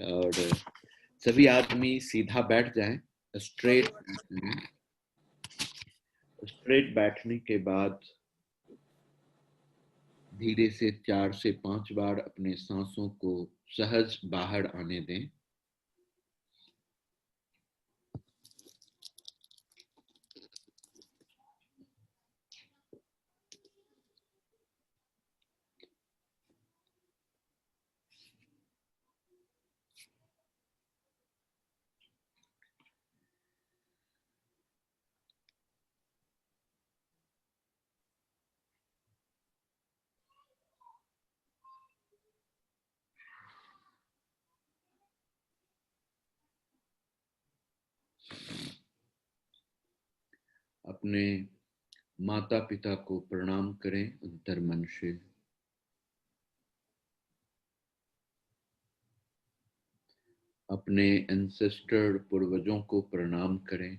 और सभी आदमी सीधा बैठ जाएं, स्ट्रेट बैठने के बाद धीरे से 4 से 5 बार अपने सांसों को सहज बाहर आने दें। अपने माता पिता को प्रणाम करें अंतर्मन से। अपने एंसेस्टर पूर्वजों को प्रणाम करें।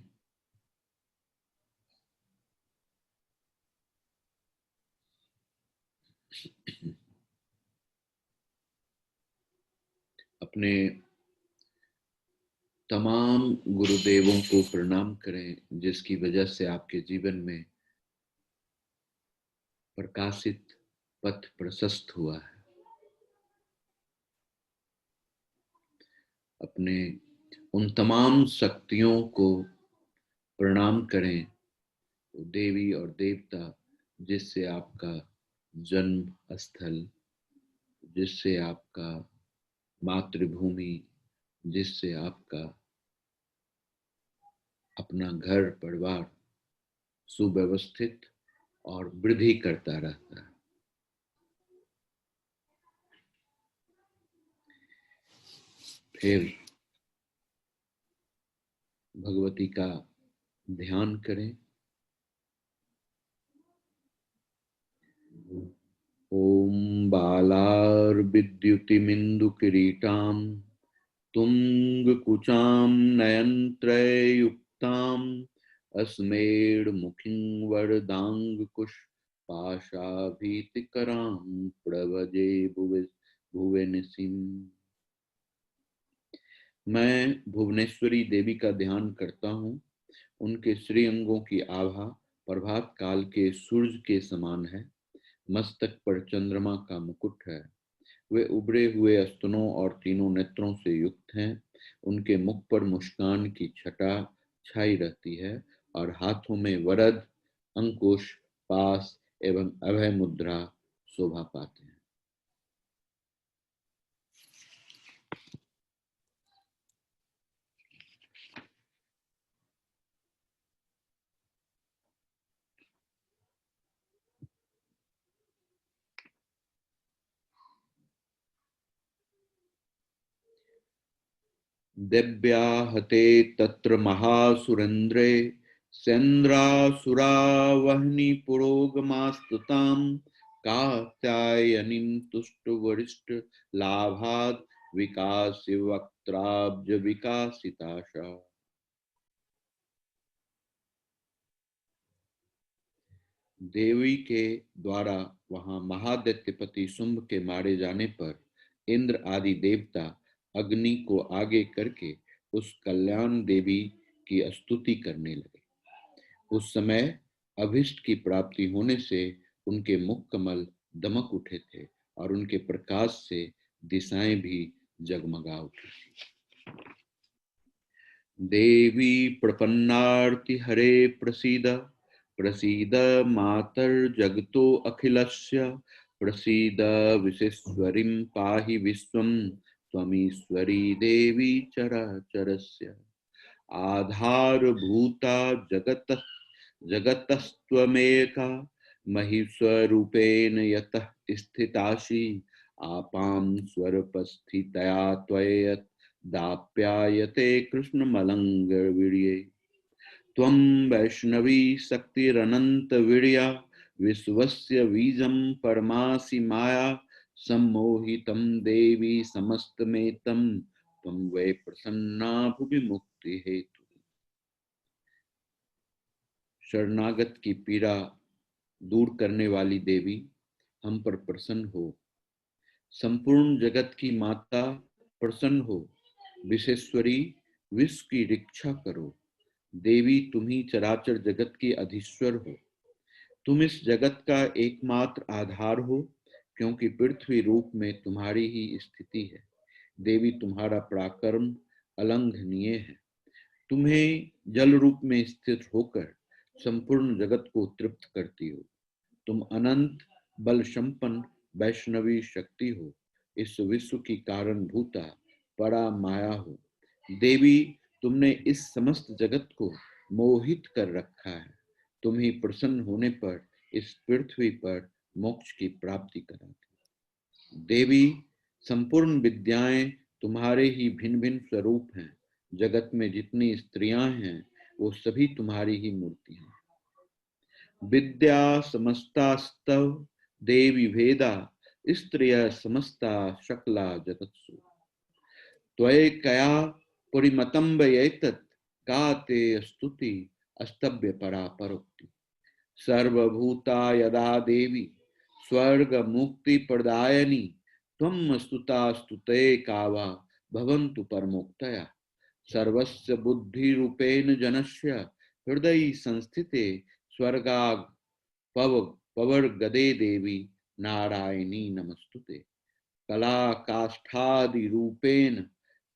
अपने तमाम गुरुदेवों को प्रणाम करें जिसकी वजह से आपके जीवन में प्रकाशित पथ प्रशस्त हुआ है। अपने उन तमाम शक्तियों को प्रणाम करें, देवी और देवता जिससे आपका जन्म स्थल, जिससे आपका मातृभूमि, जिससे आपका अपना घर परिवार सुव्यवस्थित और वृद्धि करता रहता है। फिर भगवती का ध्यान करें। ओम बालार्विद्युतिमिन्दुकिरीटां तुंगकुचां नयनत्रययुक्ताम् अस्मेढमुखीं वरदाङ्कुशपाशाभीतिकरां प्रभजे भुवनेशिम्। मैं भुवनेश्वरी देवी का ध्यान करता हूँ। उनके श्री अंगों की आभा प्रभात काल के सूरज के समान है। मस्तक पर चंद्रमा का मुकुट है। वे उभरे हुए स्तनों और तीनों नेत्रों से युक्त हैं। उनके मुख पर मुस्कान की छटा छाई रहती है और हाथों में वरद, अंकुश, पास एवं अभय मुद्रा शोभा पाते हैं। दिव्याहते तत्र महासुरेन्द्रे सेन्द्रासुरावह्नि पुरोगमास्तुतां कात्यायनीं तुष्टवरिष्ठ लाभाद् विकास्य वक्त्राब्ज विकासिताशा। देवी के द्वारा वहां महादैत्यपति शुंभ के मारे जाने पर इंद्र आदि देवता अग्नि को आगे करके उस कल्याण देवी की स्तुति करने लगे। उस समय अभिष्ट की प्राप्ति होने से उनके मुख कमल दमक उठे थे और उनके प्रकाश से दिशाएं भी जगमगा उठी थी। देवी प्रपन्नार्ति हरे प्रसीद प्रसीद मातर जगतो अखिलस्य प्रसीद विश्वेश्वरीं पाहि विश्वं त्वमीश्वरी देवी चराचरस्य आधारभूता जगतस्त्वमेका महीश्वरूपेण यतः स्थितासि आपां स्वरूपस्थितया त्वयत् दाप्यायते कृष्णमलङ्गवीर्ये त्वं वैष्णवी शक्तिरनन्तवीर्या विश्वस्य बीजं परमासि माया सम्मोहितं देवी समस्तमेतं त्वं वै प्रसन्ना भुवि मुक्ति हेतु। शरणागत की पीड़ा दूर करने वाली देवी हम पर प्रसन्न हो। संपूर्ण जगत की माता प्रसन्न हो। विशेश्वरी, विश्व की रक्षा करो। देवी, तुम ही चराचर जगत की अधीश्वर हो। तुम इस जगत का एकमात्र आधार हो, क्योंकि पृथ्वी रूप में तुम्हारी ही स्थिति है। देवी, तुम्हारा पराक्रम अलंघनीय है। तुम्हें जल रूप में स्थित होकर संपूर्ण जगत को तृप्त करती हो। तुम अनंत बल संपन्न वैष्णवी शक्ति हो। इस विश्व की कारण भूता परा माया हो। देवी, तुमने इस समस्त जगत को मोहित कर रखा है। तुम ही प्रसन्न होने पर इस पृथ्वी पर मोक्ष की प्राप्ति कराती। देवी, संपूर्ण विद्याएं तुम्हारे ही भिन्न भिन्न स्वरूप हैं। जगत में जितनी स्त्रियां हैं वो सभी तुम्हारी ही मूर्ति हैं। विद्या समस्तास्तव देवी भेदा, स्त्रिय समस्ता शकला जगत्सु। त्वयैकया पुरिमतम्बयेतत्, का ते स्तुति अस्तभ्य परा परोक्ति। सर्वभूता यदा देवी स्वर्ग मुक्ति प्रदायनी, त्वं स्तुता स्तुते कावा भवन्तु परमोक्तया। सर्वस्य बुद्धि रूपेण जनस्य हृदय संस्थिते, स्वर्गाग पव पवर गदे देवी नारायणी नमस्तुते। कला काष्ठादि रूपेण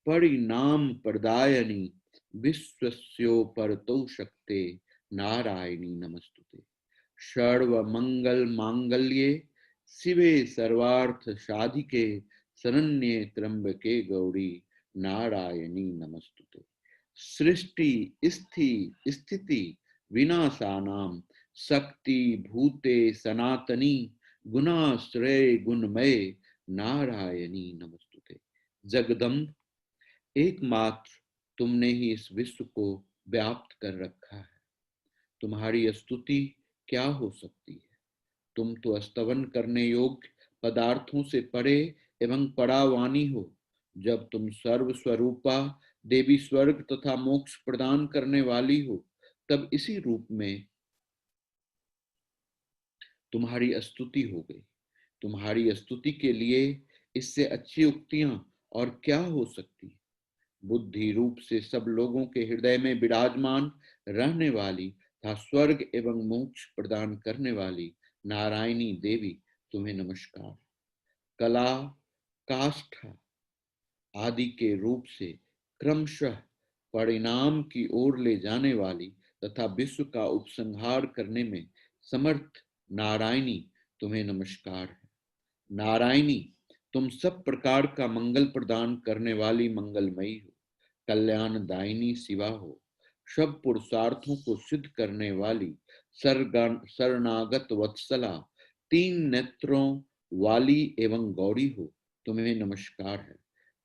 परिणाम प्रदायनी, विश्वस्योपरतो शक्ते नारायणी नमस्तुते। सर्वमंगल मांगल्ये शिवे सर्वार्थ साधिके, शरण्ये त्र्यंबके गौरी नारायणी नमस्तुते। सृष्टि स्थिति विनाशानां शक्ति भूते सनातनी, गुणाश्रय गुणमय नारायणी नमस्तुते। जगदम्ब, एकमात्र तुमने ही इस विश्व को व्याप्त कर रखा है। तुम्हारी स्तुति क्या हो सकती है। तुम तो स्तवन करने योग्य पदार्थों से परे एवं परावानी हो। जब तुम सर्व स्वरूपा देवी स्वर्ग तथा मोक्ष प्रदान करने वाली हो, तब इसी रूप में तुम्हारी स्तुति हो गई। तुम्हारी स्तुति के लिए इससे अच्छी उक्तियां और क्या हो सकती। बुद्धि रूप से सब लोगों के हृदय में विराजमान रहने वाली तथा स्वर्ग एवं मोक्ष प्रदान करने वाली नारायणी देवी, तुम्हें नमस्कार। कला काष्ठा आदि के रूप से क्रमशः परिणाम की ओर ले जाने वाली तथा विश्व का उपसंहार करने में समर्थ नारायणी, तुम्हें नमस्कार है। नारायणी, तुम सब प्रकार का मंगल प्रदान करने वाली मंगलमयी हो। कल्याणदायिनी शिवा हो। सब पुरुषार्थों को सिद्ध करने वाली शरणागत वत्सला, तीन नेत्रों वाली एवं गौरी हो, तुम्हें नमस्कार है।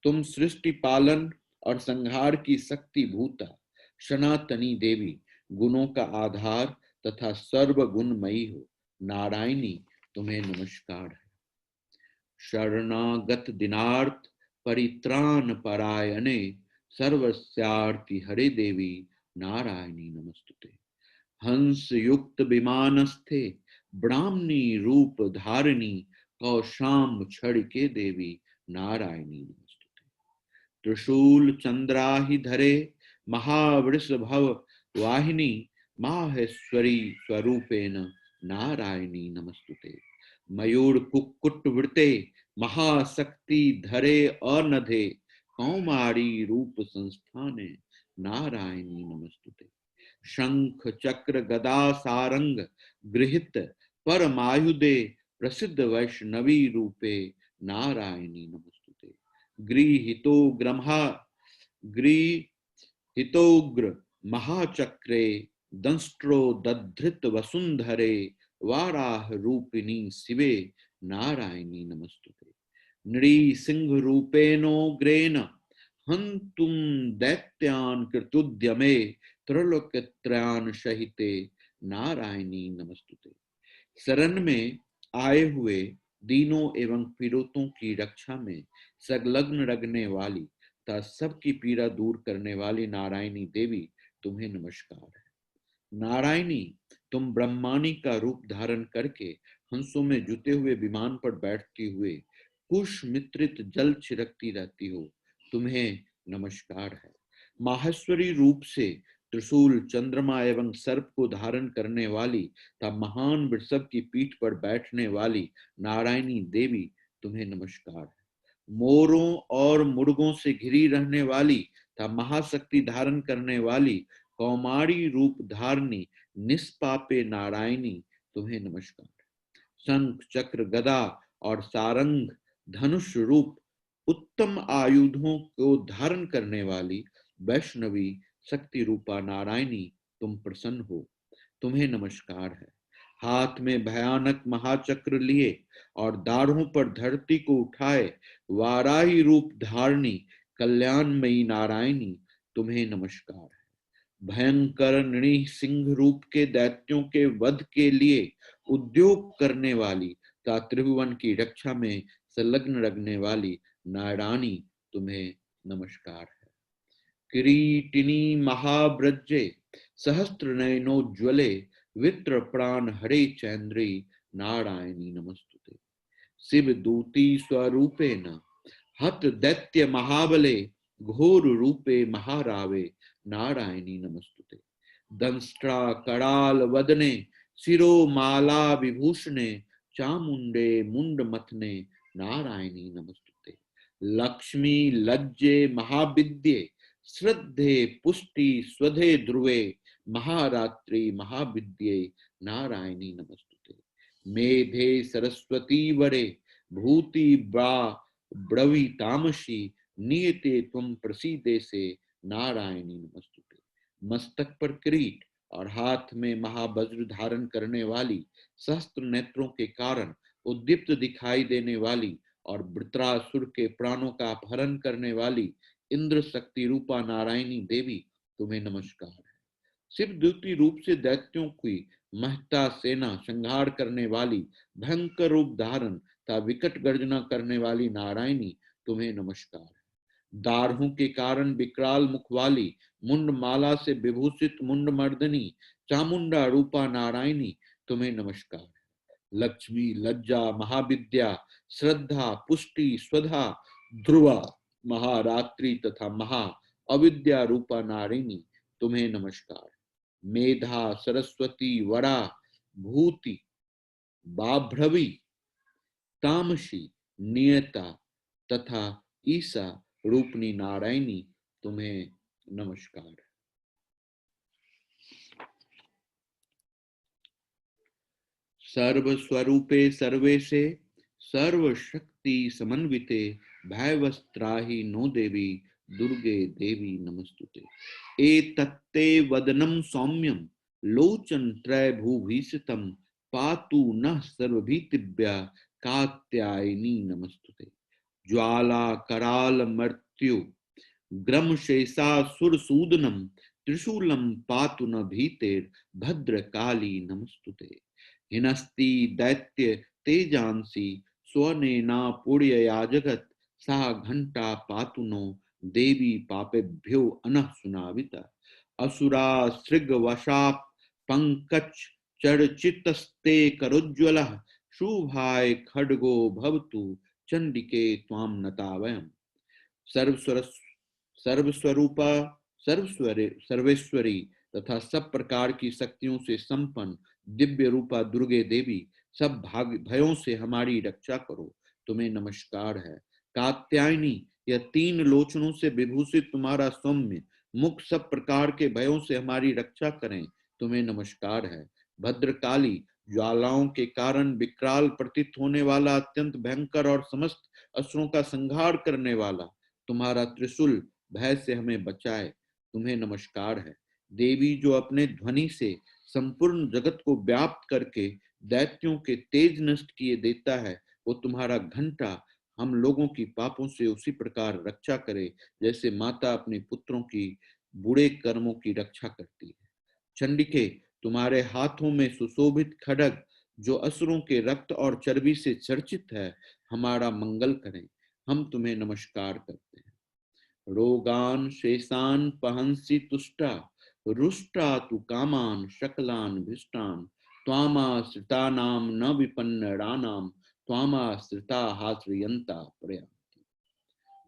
तुम सृष्टि पालन और संहार की शक्ति भूता सनातनी देवी, गुणों का आधार तथा सर्वगुणमयी हो। नारायणी, तुम्हें नमस्कार है। शरणागत दिनार्थ परित्राण परायणे, सर्वस्यार्ति हरे देवी नारायणी नमस्तुते। हंस युक्त विमानस्थे ब्राह्मणी रूप धारिणी, कौशाम छड़ के देवी नारायणी नमस्तुते। त्रिशूल चंद्राहि धरे महावृष भव वाहिनी, माहेश्वरी स्वरूपेण नारायणी नमस्तुते। मयूर कुक्कुट वृते महाशक्ति धरे अनधे, कौमारी रूप संस्थाने नारायणी नमस्तुते। शंख चक्र गदा सारंग गृहित परमायुधे, प्रसिद्ध वैष्णवी रूपे नारायणी नमस्तुते। गृहीतोग्र महाचक्रे दंष्ट्रो दधृत वसुंधरे, वाराह रूपिणी शिवे नारायणी नमस्तुते। नृ सिंह रूपेणोग्रेण हंतुम दैत्यान कृतुद्यमे, त्रिलोकत्रयान सहिते नारायणी नमस्तुते। शरण में आए हुए दीनों एवं पीड़ितों की रक्षा में संलग्न रखने वाली तथा सबकी पीड़ा दूर करने वाली नारायणी देवी, तुम्हें नमस्कार है। नारायणी, तुम ब्रह्माणी का रूप धारण करके हंसों में जुते हुए विमान पर बैठती हुए कुश मित्रित जल छिड़कती रहती हो। तुम्हें नमस्कार है। माहेश्वरी रूप से त्रिशूल, चंद्रमा एवं सर्प को धारण करने वाली तथा महान वृषभ की पीठ पर बैठने वाली नारायणी देवी, तुम्हें नमस्कार है। मोरों और मुर्गों से घिरी रहने वाली तथा महाशक्ति धारण करने वाली कौमारी रूप धारणी निष्पापे नारायणी, तुम्हें नमस्कार। शंख, चक्र, गदा और सारंग धनुष रूप उत्तम आयुधों को धारण करने वाली वैष्णवी शक्ति रूपा नारायणी, तुम प्रसन्न हो, तुम्हें नमस्कार है। हाथ में भयानक महाचक्र लिए और दाढ़ों पर धरती को उठाए वाराही रूप धारणी कल्याणमयी नारायणी, तुम्हें नमस्कार है। भयंकर नृ सिंह रूप के दैत्यों के वध के लिए उद्योग करने वाली तथा त्रिभुवन की रक्षा में संलग्न रखने वाली नारायणी, तुम्हें नमस्कार है। किरीटिनी महाव्रजे सहस्त्र नयनोज्ज्वले वित्र प्राण हरे चैन्द्री, नारायणी नमस्तुते। शिव दूती स्वरूपेण हत दैत्य महाबले, घोर रूपे महारावे, नारायणी नमस्तुते। दंष्ट्रा कराल वदने शिरो माला विभूषणे, चामुंडे मुंड मथने, नारायणी नमस्तुते। लक्ष्मी लज्जे महाविद्ये श्रद्धे पुष्टि स्वधे ध्रुवे, महारात्रि महाविद्ये, नारायणी नमस्तुते। मेधे सरस्वती वरे भूति ब्रवी तामसी, नियते तुम प्रसीदे से, नारायणी नमस्तुते। मस्तक पर किरीट और हाथ में महावज्र धारण करने वाली, सहस्त्र नेत्रों के कारण उद्दीप्त दिखाई देने वाली और वृत्रासुर के प्राणों का अपहरण करने वाली इंद्र शक्ति रूपा नारायणी देवी, तुम्हें नमस्कार है। शिव द्वितीय रूप से दैत्यों की महता सेना संहार करने वाली, भयंकर रूप धारण तथा विकट गर्जना करने वाली नारायणी, तुम्हें नमस्कार है। दाढ़ों के कारण विकराल मुख वाली, मुंड माला से विभूषित मुंड मर्दनी चामुंडा रूपा नारायणी, तुम्हें नमस्कार है। लक्ष्मी लज्जा महाविद्या श्रद्धा पुष्टि स्वधा ध्रुवा महारात्रि तथा महा अविद्या रूपा नारिणी, तुम्हें नमस्कार। मेधा सरस्वती वरा भूति बाभ्रवी तामसी नियता तथा ईसा रूपनी नारायणी, तुम्हें नमस्कार। सर्व स्वरूपे सर्वेशे सर्वशक्ति समन्विते, भयवस्त्राहि नो देवी, दुर्गे देवी नमस्तुते। एतत्ते वदनं सौम्यं लोचन त्रय भूभीषितं, पातु नः सर्वभीतिभ्यः, कात्यायनी नमस्तुते। ज्वाला कराल मृत्यु ग्रम शेषासुर सूदनम, त्रिशूलम पातु न भीतेर, भद्रकाली नमस्तुते। हिनस्ति दैत्य तेजांसी स्वनेना पुण्यया जगत, सा घंटा पातु नो देवी पापेभ्यो अनः सुनाविता। असुरा सृग वशाप पंकज चर्चितस्ते करोज्ज्वलः, शुभाय खड्गो भवतु चंडिके त्वाम नतावयम्। सर्वस्वरूपा सर्वेश्वरी तथा सब प्रकार की शक्तियों से संपन्न दिव्य रूपा दुर्गे देवी, सब भयों से हमारी रक्षा करो, तुम्हें नमस्कार है। कात्यायनी, यह तीन लोचनों से विभूषित तुम्हारा सौम्य मुख सब प्रकार के भयों से हमारी रक्षा करें, तुम्हें नमस्कार है। भद्रकाली, ज्वालाओं के कारण विकराल प्रतीत होने वाला, अत्यंत भयंकर और समस्त असुरों का संहार करने वाला तुम्हारा त्रिशूल भय से हमें बचाए, तुम्हें नमस्कार है। देवी, जो अपने ध्वनि से संपूर्ण जगत को व्याप्त करके दैत्यों के तेज नष्ट किए देता है, वो तुम्हारा घंटा हम लोगों की पापों से उसी प्रकार रक्षा करे जैसे माता अपने पुत्रों की बुरे कर्मों की रक्षा करती है। चंडिके, तुम्हारे हाथों में सुशोभित खड्ग जो असुरों के रक्त और चर्बी से चर्चित है, हमारा मंगल करें, हम तुम्हें नमस्कार करते हैं। रोगान शेषान पहंसी तुष्टा, रुष्टा तु कामान शकलान भिष्टान, त्वामाश्रितानाम न विपन्नरानाम, त्वामाश्रिता हाश्रियंता प्रयांति।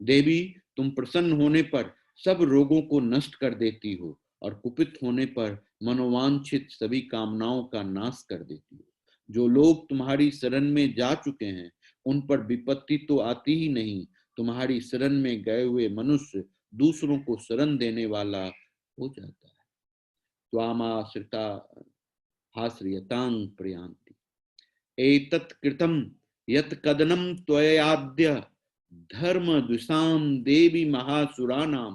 देवी, तुम प्रसन्न होने पर सब रोगों को नष्ट कर देती हो और कुपित होने पर मनोवांछित सभी कामनाओं का नाश कर देती हो। जो लोग तुम्हारी शरण में जा चुके हैं उन पर विपत्ति तो आती ही नहीं, तुम्हारी शरण में गए हुए मनुष्य दूसरों को शरण देने वाला हो जाता है। त्वामाश्रिता हास्रियतां प्रयान्ति एतत् कृतं यत् कदनं त्वयाद्य धर्म द्विषां देवी महासुराणां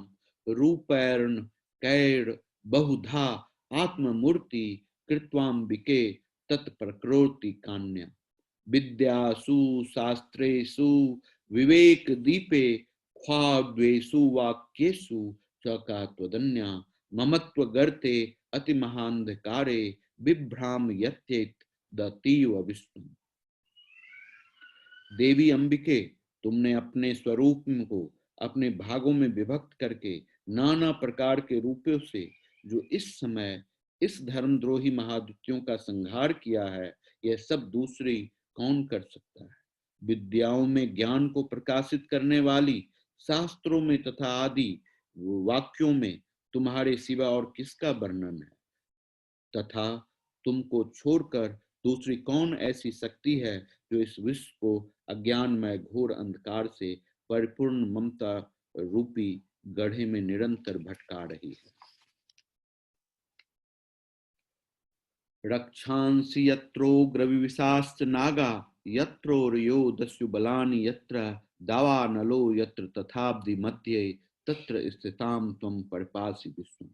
रूपैर्न कैर बहुधा आत्ममूर्ति कृत्वाम्बिके तत्प्रकृति कान्या विद्यासु शास्त्रेषु विवेक दीपे ख्वाद्वेषु वाक्येषु च का त्वदन्या ममत्व गर्ते अति महांधकारे बिभ्राम यत्येत दतीव विष्णु। देवी अंबिके, तुमने अपने स्वरूप को अपने भागों में विभक्त करके नाना प्रकार के रूपों से जो इस समय इस धर्मद्रोही महादुत्यों का संहार किया है, यह सब दूसरी कौन कर सकता है। विद्याओं में ज्ञान को प्रकाशित करने वाली, शास्त्रों में तथा आदि वाक्यों में तुम्हारे सिवा और किसका वर्णन है, तथा तुमको छोड़कर दूसरी कौन ऐसी शक्ति है जो इस विश्व को अज्ञानमय घोर अंधकार से परिपूर्ण ममता रूपी गड्ढे में निरंतर भटका रही है। रक्षांसि यत्रोग्र विविशाश्च नागा यत्रोर्यो दस्यु बलानि यत्र दावानलो यत्र तथाब्धि मध्ये तत्र स्थितां त्वं परिपासि विष्णु।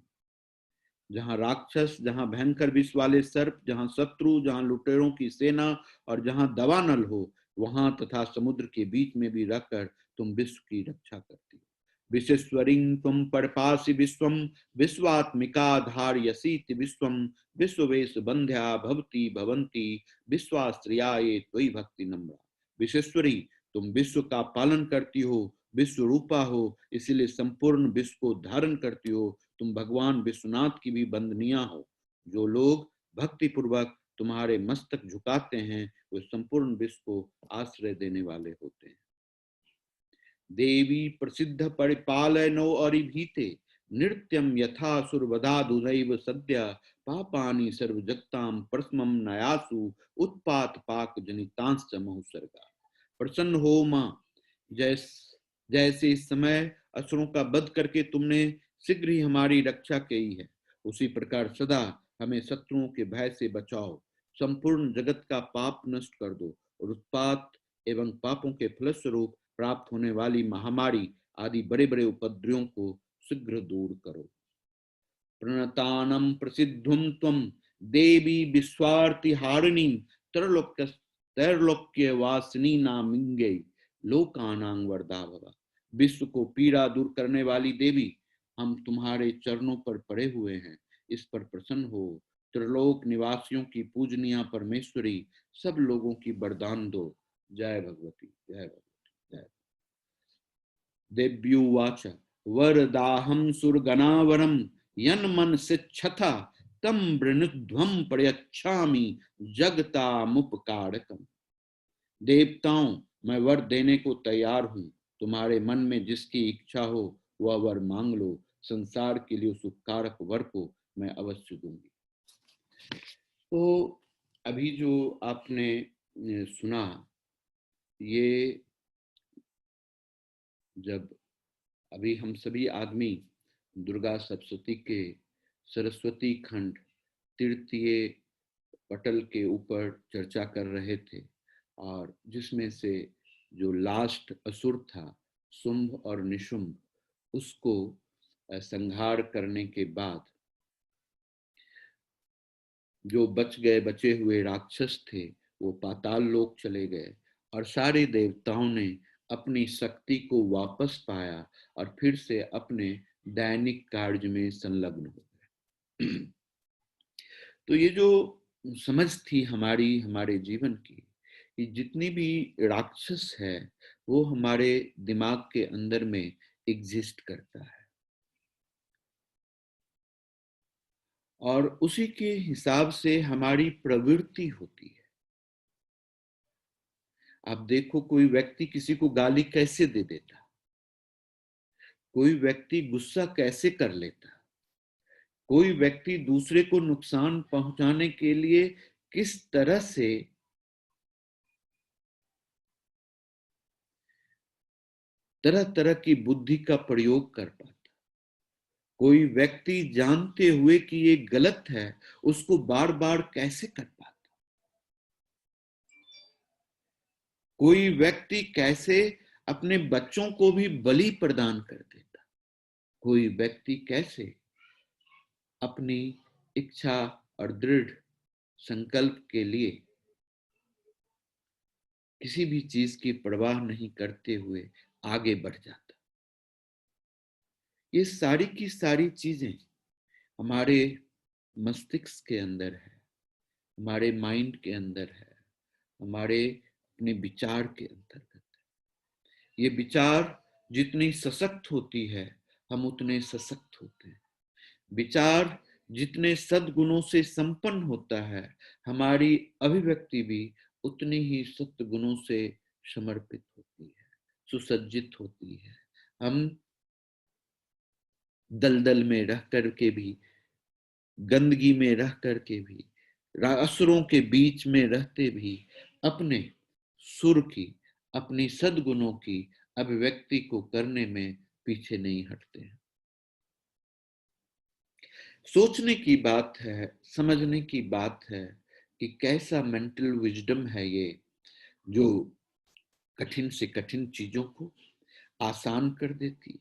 जहां राक्षस, जहां भयंकर विष वाले सर्प, जहां शत्रु, जहां लुटेरों की सेना और जहां दावानल हो, वहां तथा समुद्र के बीच में भी रहकर तुम विश्व की रक्षा करती हो। विश्वेश्वरीं त्वं परपासि विश्वं विश्वात्मिका धारयसीति विश्वं विश्ववेश बंध्या भवती भवंती विश्वाश्रयाये त्वयि भक्ति नम्रा। विश्वेश्वरी, तुम विश्व का पालन करती हो, विश्व रूपा हो, इसीलिए संपूर्ण विश्व को धारण करती हो। तुम भगवान विश्वनाथ की भी बंदनिया हो। जो लोग भक्ति पूर्वक तुम्हारे मस्तक झुकाते हैं वे संपूर्ण विश्व को आश्रय देने वाले होते हैं। देवी प्रसिद्ध परिपालनो अरिभीते नृत्यम यथा सुरवधाधुरैव सद्य पापानि सर्व जगताम प्रस्मम नयासु उत्पात पाक जनितांश्च महुसर्गा। प्रसन्न हो मां, जैसे इस समय असुरों का वध करके तुमने शीघ्र ही हमारी रक्षा की है, उसी प्रकार सदा हमें शत्रुओं के भय से बचाओ। संपूर्ण जगत का पाप नष्ट कर दो और उत्पात एवं पापों के फलस्वरूप प्राप्त होने वाली महामारी आदि बड़े बड़े उपद्रवों को शीघ्र दूर करो। प्रणतानम प्रसिद्धुम त्वं देवी विश्वार्तिहारिणी त्रैलोक्य वासिनी नामिंगे लोकानां वरदा भवा। विश्व को पीड़ा दूर करने वाली देवी, हम तुम्हारे चरणों पर पड़े हुए हैं, इस पर प्रसन्न हो। त्रिलोक निवासियों की पूजनीय परमेश्वरी, सब लोगों की वरदान दो। जय भगवती, जय भगवती, जय। देव्युवाच वरदाहं सुरगणावरं यन्मन सिच्छथा तम वृणुध्वं प्रयच्छामि जगतामुपकारकम्। देवताओं, मैं वर देने को तैयार हूँ, तुम्हारे मन में जिसकी इच्छा हो वह वर मांग लो। संसार के लिए उस उपकारक वर को मैं अवश्य दूंगी। तो अभी जो आपने सुना, ये जब अभी हम सभी आदमी दुर्गा सप्तशती के सरस्वती खंड तृतीय पटल के ऊपर चर्चा कर रहे थे, और जिसमें से जो लास्ट असुर था शुंभ और निशुंभ, उसको संहार करने के बाद जो बचे हुए राक्षस थे वो पाताल लोक चले गए और सारे देवताओं ने अपनी शक्ति को वापस पाया और फिर से अपने दैनिक कार्य में संलग्न हो गए। तो ये जो समझ थी हमारे जीवन की कि जितनी भी राक्षस है वो हमारे दिमाग के अंदर में एग्जिस्ट करता है, और उसी के हिसाब से हमारी प्रवृत्ति होती है। आप देखो, कोई व्यक्ति किसी को गाली कैसे दे देता, कोई व्यक्ति गुस्सा कैसे कर लेता है, कोई व्यक्ति दूसरे को नुकसान पहुंचाने के लिए किस तरह से तरह तरह की बुद्धि का प्रयोग कर पाता, कोई व्यक्ति जानते हुए कि ये गलत है उसको बार बार कैसे कर पाता, कोई व्यक्ति कैसे अपने बच्चों को भी बलि प्रदान कर देता, कोई व्यक्ति कैसे अपनी इच्छा और दृढ़ संकल्प के लिए किसी भी चीज की परवाह नहीं करते हुए आगे बढ़ जाता। ये सारी की सारी चीजें हमारे मस्तिष्क के अंदर है, हमारे माइंड के अंदर है, हमारे अपने विचार के अंतर्गत है। ये विचार जितनी सशक्त होती है हम उतने सशक्त होते हैं। विचार जितने सद्गुणों से संपन्न होता है हमारी अभिव्यक्ति भी उतनी ही सत्गुणों से समर्पित होती है, सुसज्जित होती है। हम दलदल में रह करके भी, गंदगी में रह करके भी, असुरों के बीच में रहते भी अपने सुर की, अपनी सद्गुणों की अभिव्यक्ति को करने में पीछे नहीं हटते हैं। सोचने की बात है, समझने की बात है कि कैसा मेंटल विजडम है ये, जो कठिन से कठिन चीजों को आसान कर देती है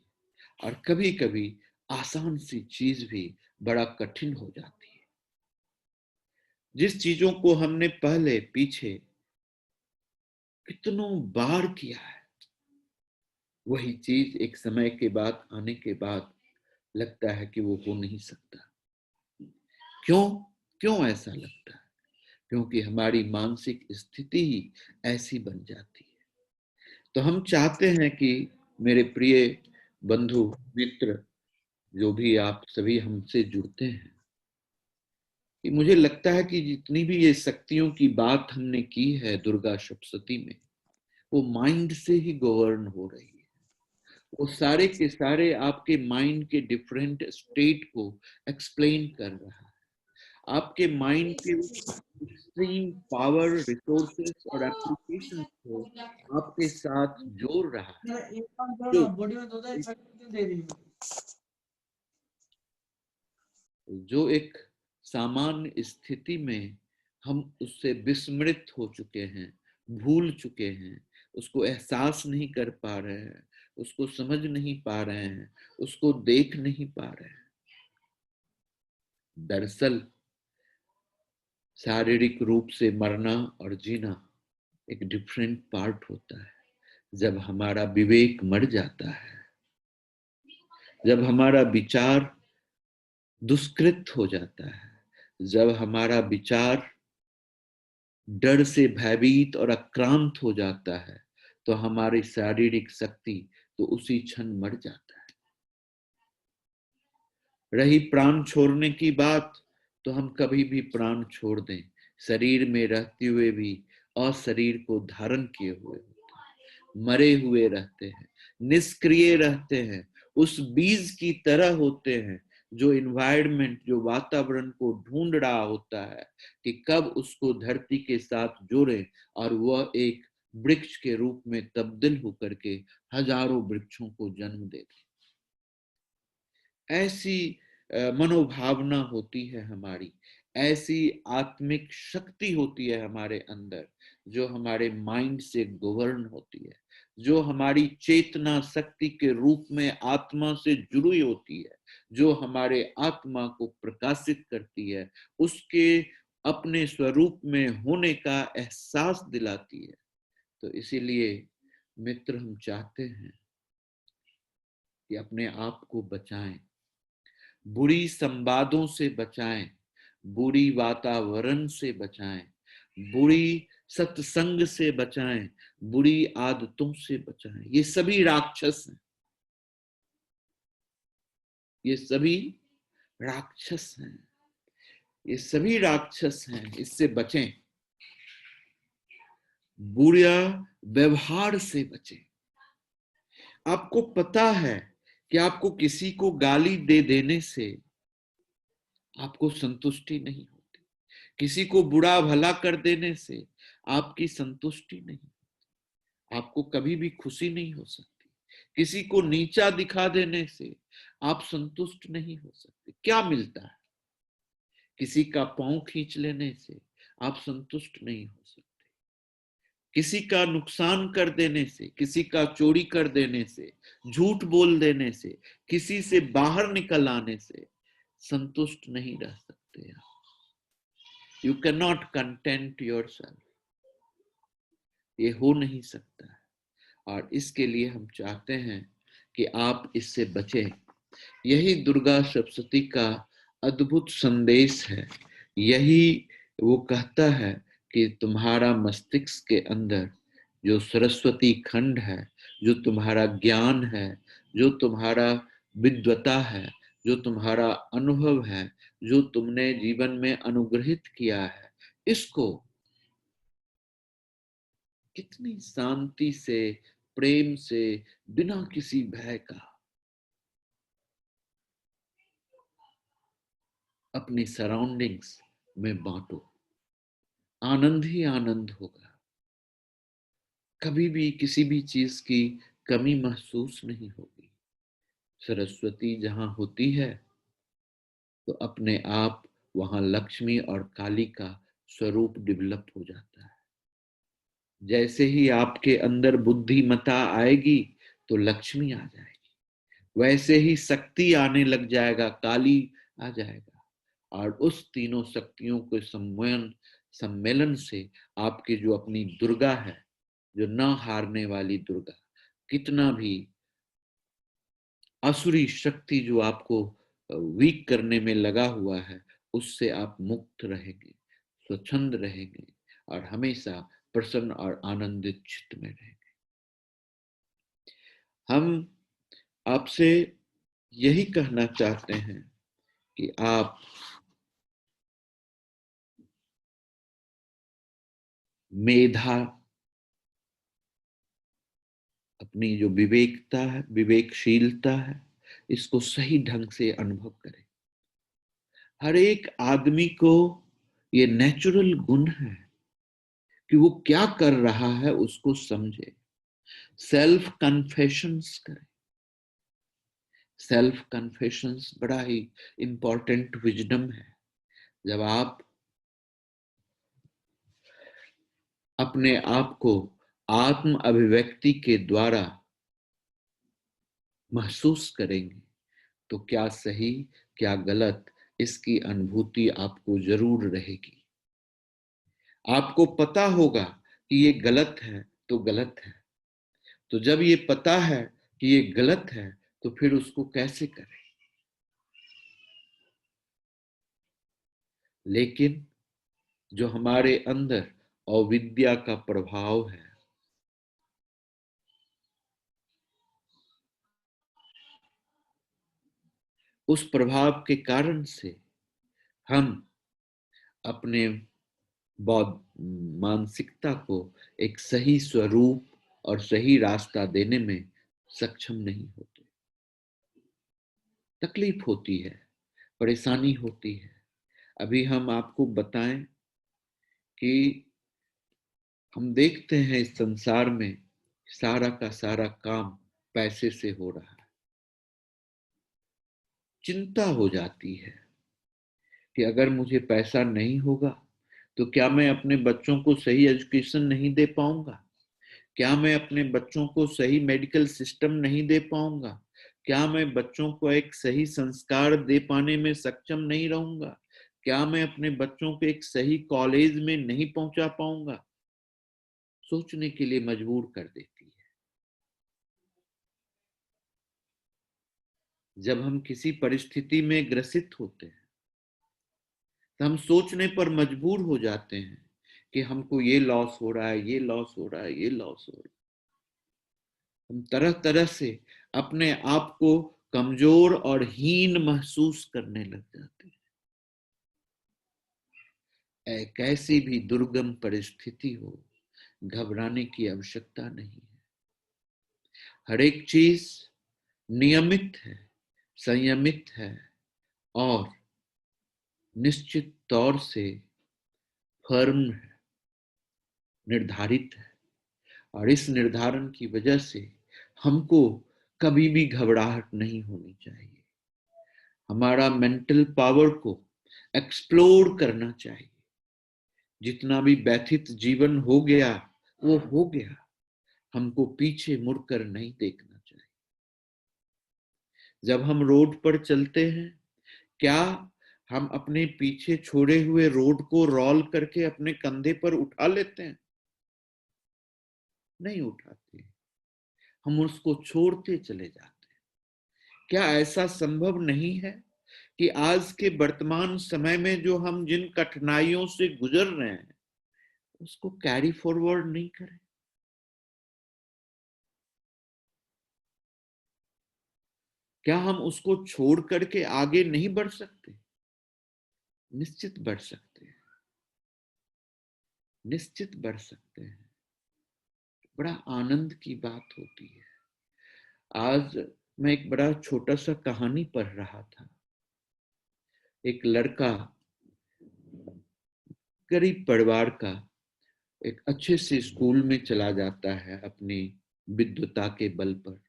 और कभी कभी आसान सी चीज भी बड़ा कठिन हो जाती है। जिस चीजों को हमने पहले पीछे कितनों बार किया है, वही चीज एक समय के बाद आने के बाद लगता है कि वो हो नहीं सकता। क्यों क्यों ऐसा लगता है? क्योंकि हमारी मानसिक स्थिति ही ऐसी बन जाती है। तो हम चाहते हैं कि मेरे प्रिय बंधु मित्र, जो भी आप सभी हमसे जुड़ते हैं, कि मुझे लगता है कि जितनी भी ये शक्तियों की बात हमने की है दुर्गा सप्तशती में, वो माइंड से ही गवर्न हो रही है। वो सारे के सारे आपके माइंड के डिफरेंट स्टेट को एक्सप्लेन कर रहा है, आपके माइंड के एक्सट्रीम पावर, रिसोर्सेस और एप्लीकेशन को आपके साथ जोड़ रहा है, जो एक सामान्य स्थिति में हम उससे विस्मृत हो चुके हैं, भूल चुके हैं, उसको एहसास नहीं कर पा रहे हैं, उसको समझ नहीं पा रहे हैं, उसको देख नहीं पा रहे हैं। दरअसल शारीरिक रूप से मरना और जीना एक डिफरेंट पार्ट होता है। जब हमारा विवेक मर जाता है, जब हमारा विचार दुष्कृत हो जाता है, जब हमारा विचार डर से भयभीत और आक्रांत हो जाता है, तो हमारी शारीरिक शक्ति तो उसी क्षण मर जाता है। रही प्राण छोड़ने की बात, तो हम कभी भी प्राण छोड़ दें, शरीर में रहते हुए भी अशरीर को धारण किए हुए होते हैं, मरे हुए रहते हैं, निष्क्रिय रहते हैं, उस बीज की तरह होते हैं जो इन्वायरमेंट, जो वातावरण को ढूंढ रहा होता है कि कब उसको धरती के साथ जोड़े और वह एक वृक्ष के रूप में तब्दील होकर के हजारों वृक्षों को जन्म दे। ऐसी मनोभावना होती है हमारी, ऐसी आत्मिक शक्ति होती है हमारे अंदर, जो हमारे माइंड से गवर्न होती है, जो हमारी चेतना शक्ति के रूप में आत्मा से जुड़ी होती है, जो हमारे आत्मा को प्रकाशित करती है, उसके अपने स्वरूप में होने का एहसास दिलाती है। तो इसीलिए मित्र, हम चाहते हैं कि अपने आप को बचाएं, बुरी संवादों से बचाएं, बुरी वातावरण से बचाएं, बुरी सत्संग से बचाएं, बुरी आदतों से बचाएं। ये सभी राक्षस हैं, ये सभी राक्षस हैं, ये सभी राक्षस हैं, इससे बचें। बुरा व्यवहार से बचें। आपको पता है कि आपको किसी को गाली दे देने से आपको संतुष्टि नहीं होती, किसी को बुरा भला कर देने से आपकी संतुष्टि नहीं, आपको कभी भी खुशी नहीं हो सकती, किसी को नीचा दिखा देने से आप संतुष्ट नहीं हो सकते। क्या मिलता है? किसी का पांव खींच लेने से आप संतुष्ट नहीं हो सकते, किसी का नुकसान कर देने से, किसी का चोरी कर देने से, झूठ बोल देने से, किसी से बाहर निकल आने से संतुष्ट नहीं रह सकते आप। You can not content yourself, ये हो नहीं सकता है। और इसके लिए हम चाहते हैं कि आप इससे बचें। यही दुर्गा सप्तशती का अद्भुत संदेश है। यही वो कहता है कि तुम्हारा मस्तिष्क के अंदर जो सरस्वती खंड है, जो तुम्हारा ज्ञान है, जो तुम्हारा विद्वता है, जो तुम्हारा अनुभव है, जो तुमने जीवन में अनुग्रहित किया है, इसको कितनी शांति से, प्रेम से, बिना किसी भय का अपनी सराउंडिंग्स में बांटो। आनंद ही आनंद होगा, कभी भी किसी भी चीज की कमी महसूस नहीं होगी। सरस्वती जहां होती है तो अपने आप वहां लक्ष्मी और काली का स्वरूप डेवलप हो जाता है। जैसे ही आपके अंदर बुद्धिमता आएगी तो लक्ष्मी आ जाएगी, वैसे ही शक्ति आने लग जाएगा, काली आ जाएगा। और उस तीनों शक्तियों के सम्मेलन से आपके जो अपनी दुर्गा है, जो न हारने वाली दुर्गा, कितना भी आसुरी शक्ति जो आपको वीक करने में लगा हुआ है, उससे आप मुक्त रहेंगे, स्वच्छंद रहेंगे और हमेशा प्रसन्न और आनंदित चित्त में रहेंगे। हम आपसे यही कहना चाहते हैं कि आप मेधा, अपनी जो विवेकता है, विवेकशीलता है, इसको सही ढंग से अनुभव करें। हर एक आदमी को ये नेचुरल गुण है कि वो क्या कर रहा है उसको समझे, सेल्फ कन्फेशंस करे। सेल्फ कन्फेशंस बड़ा ही इंपॉर्टेंट विजडम है। जब आप अपने आप को आत्म अभिव्यक्ति के द्वारा महसूस करेंगे तो क्या सही क्या गलत, इसकी अनुभूति आपको जरूर रहेगी। आपको पता होगा कि ये गलत है तो गलत है, तो जब ये पता है कि ये गलत है तो फिर उसको कैसे करें। लेकिन जो हमारे अंदर अविद्या का प्रभाव है, उस प्रभाव के कारण से हम अपने मानसिकता को एक सही स्वरूप और सही रास्ता देने में सक्षम नहीं होते। तकलीफ होती है, परेशानी होती है। अभी हम आपको बताएं कि हम देखते हैं इस संसार में सारा का सारा काम पैसे से हो रहा है। चिंता हो जाती है कि अगर मुझे पैसा नहीं होगा तो क्या मैं अपने बच्चों को सही एजुकेशन नहीं दे पाऊंगा, क्या मैं अपने बच्चों को सही मेडिकल सिस्टम नहीं दे पाऊंगा, क्या मैं बच्चों को एक सही संस्कार दे पाने में सक्षम नहीं रहूंगा, क्या मैं अपने बच्चों को एक सही कॉलेज में नहीं पहुंचा पाऊंगा। सोचने के लिए मजबूर कर देती है। जब हम किसी परिस्थिति में ग्रसित होते हैं तो हम सोचने पर मजबूर हो जाते हैं कि हमको ये लॉस हो रहा है, ये लॉस हो रहा है, ये लॉस हो रहा है। हम तरह तरह से अपने आप को कमजोर और हीन महसूस करने लग जाते हैं। कैसी भी दुर्गम परिस्थिति हो, घबराने की आवश्यकता नहीं है। हर एक चीज नियमित है, संयमित है और निश्चित तौर से फर्म है, निर्धारित है। और इस निर्धारण की वजह से हमको कभी भी घबराहट नहीं होनी चाहिए। हमारा मेंटल पावर को एक्सप्लोर करना चाहिए। जितना भी व्यथित जीवन हो गया वो हो गया, हमको पीछे मुड़कर नहीं देखना चाहिए। जब हम रोड पर चलते हैं, क्या हम अपने पीछे छोड़े हुए रोड को रोल करके अपने कंधे पर उठा लेते हैं? नहीं उठाते, हम उसको छोड़ते चले जाते हैं। क्या ऐसा संभव नहीं है कि आज के वर्तमान समय में जो हम जिन कठिनाइयों से गुजर रहे हैं उसको कैरी फॉरवर्ड नहीं करें? क्या हम उसको छोड़ करके आगे नहीं बढ़ सकते? निश्चित बढ़ सकते हैं, निश्चित बढ़ सकते हैं। बड़ा आनंद की बात होती है। आज मैं एक बड़ा छोटा सा कहानी पढ़ रहा था। एक लड़का, गरीब परिवार का, एक अच्छे से स्कूल में चला जाता है अपनी विद्वता के बल पर।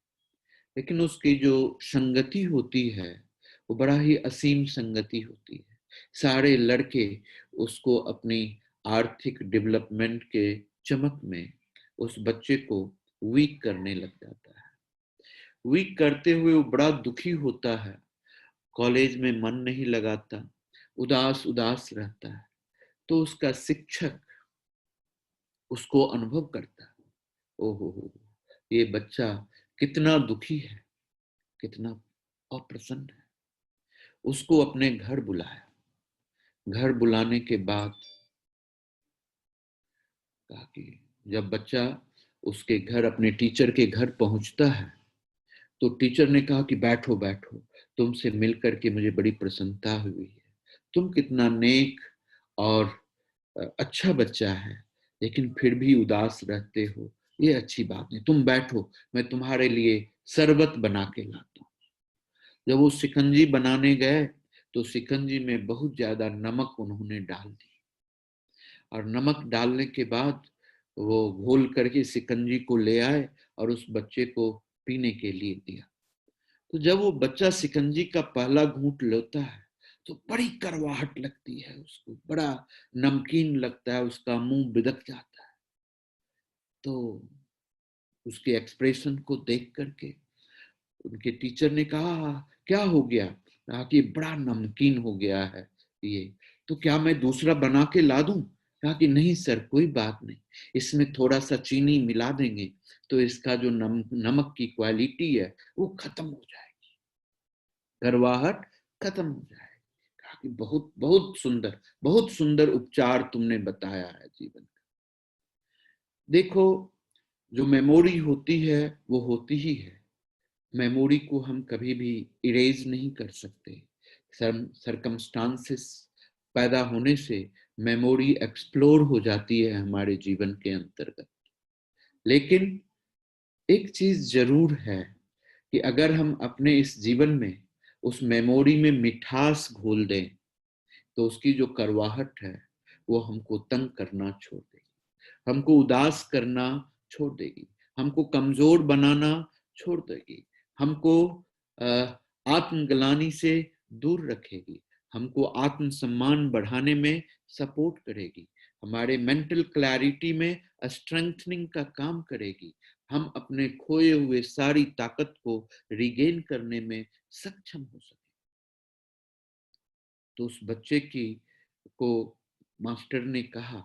लेकिन उसकी जो संगति होती है वो बड़ा ही असीम संगति होती है। सारे लड़के उसको अपनी आर्थिक डेवलपमेंट के चमक में उस बच्चे को वीक करने लग जाता है। वीक करते हुए वो बड़ा दुखी होता है, कॉलेज में मन नहीं लगाता, उदास उदास रहता है। तो उसका शिक्षक उसको अनुभव करता है, ओहो हो, ये बच्चा कितना दुखी है, कितना अप्रसन्न है। उसको अपने घर बुलाया। घर बुलाने के बाद कहा कि जब बच्चा उसके घर, अपने टीचर के घर पहुंचता है, तो टीचर ने कहा कि बैठो बैठो, तुमसे मिलकर के मुझे बड़ी प्रसन्नता हुई है। तुम कितना नेक और अच्छा बच्चा है, लेकिन फिर भी उदास रहते हो, ये अच्छी बात नहीं। तुम बैठो, मैं तुम्हारे लिए शरबत बना के लाता हूँ। जब वो शिकंजी बनाने गए तो शिकंजी में बहुत ज्यादा नमक उन्होंने डाल दी, और नमक डालने के बाद वो घोल करके शिकंजी को ले आए और उस बच्चे को पीने के लिए दिया। तो जब वो बच्चा शिकंजी का पहला घूंट लेता है तो बड़ी कड़वाहट लगती है उसको, बड़ा नमकीन लगता है, उसका मुंह बिदक जाता है। तो उसके एक्सप्रेशन को देख करके उनके टीचर ने कहा, क्या हो गया? कहा कि बड़ा नमकीन हो गया है ये, तो क्या मैं दूसरा बना के ला दूं? कहा कि नहीं सर, कोई बात नहीं, इसमें थोड़ा सा चीनी मिला देंगे तो इसका जो नमक की क्वालिटी है वो खत्म हो जाएगी, करवाहट खत्म हो जाएगी। कहा कि बहुत बहुत सुंदर, बहुत सुंदर उपचार तुमने बताया है जीवन का। देखो, जो मेमोरी होती है वो होती ही है। मेमोरी को हम कभी भी इरेज नहीं कर सकते। सरकमस्टांसेस पैदा होने से मेमोरी एक्सप्लोर हो जाती है हमारे जीवन के अंतर्गत। लेकिन एक चीज जरूर है कि अगर हम अपने इस जीवन में उस मेमोरी में मिठास घोल दें तो उसकी जो करवाहट है वो हमको तंग करना छोड़ देगी, हमको उदास करना छोड़ देगी, हमको कमजोर बनाना छोड़ देगी, हमको आत्मग्लानि से दूर रखेगी, हमको आत्म सम्मान बढ़ाने में सपोर्ट करेगी, हमारे मेंटल क्लैरिटी में स्ट्रेंथनिंग का काम करेगी, हम अपने खोए हुए सारी ताकत को रिगेन करने में सक्षम हो सके। तो उस बच्चे की को मास्टर ने कहा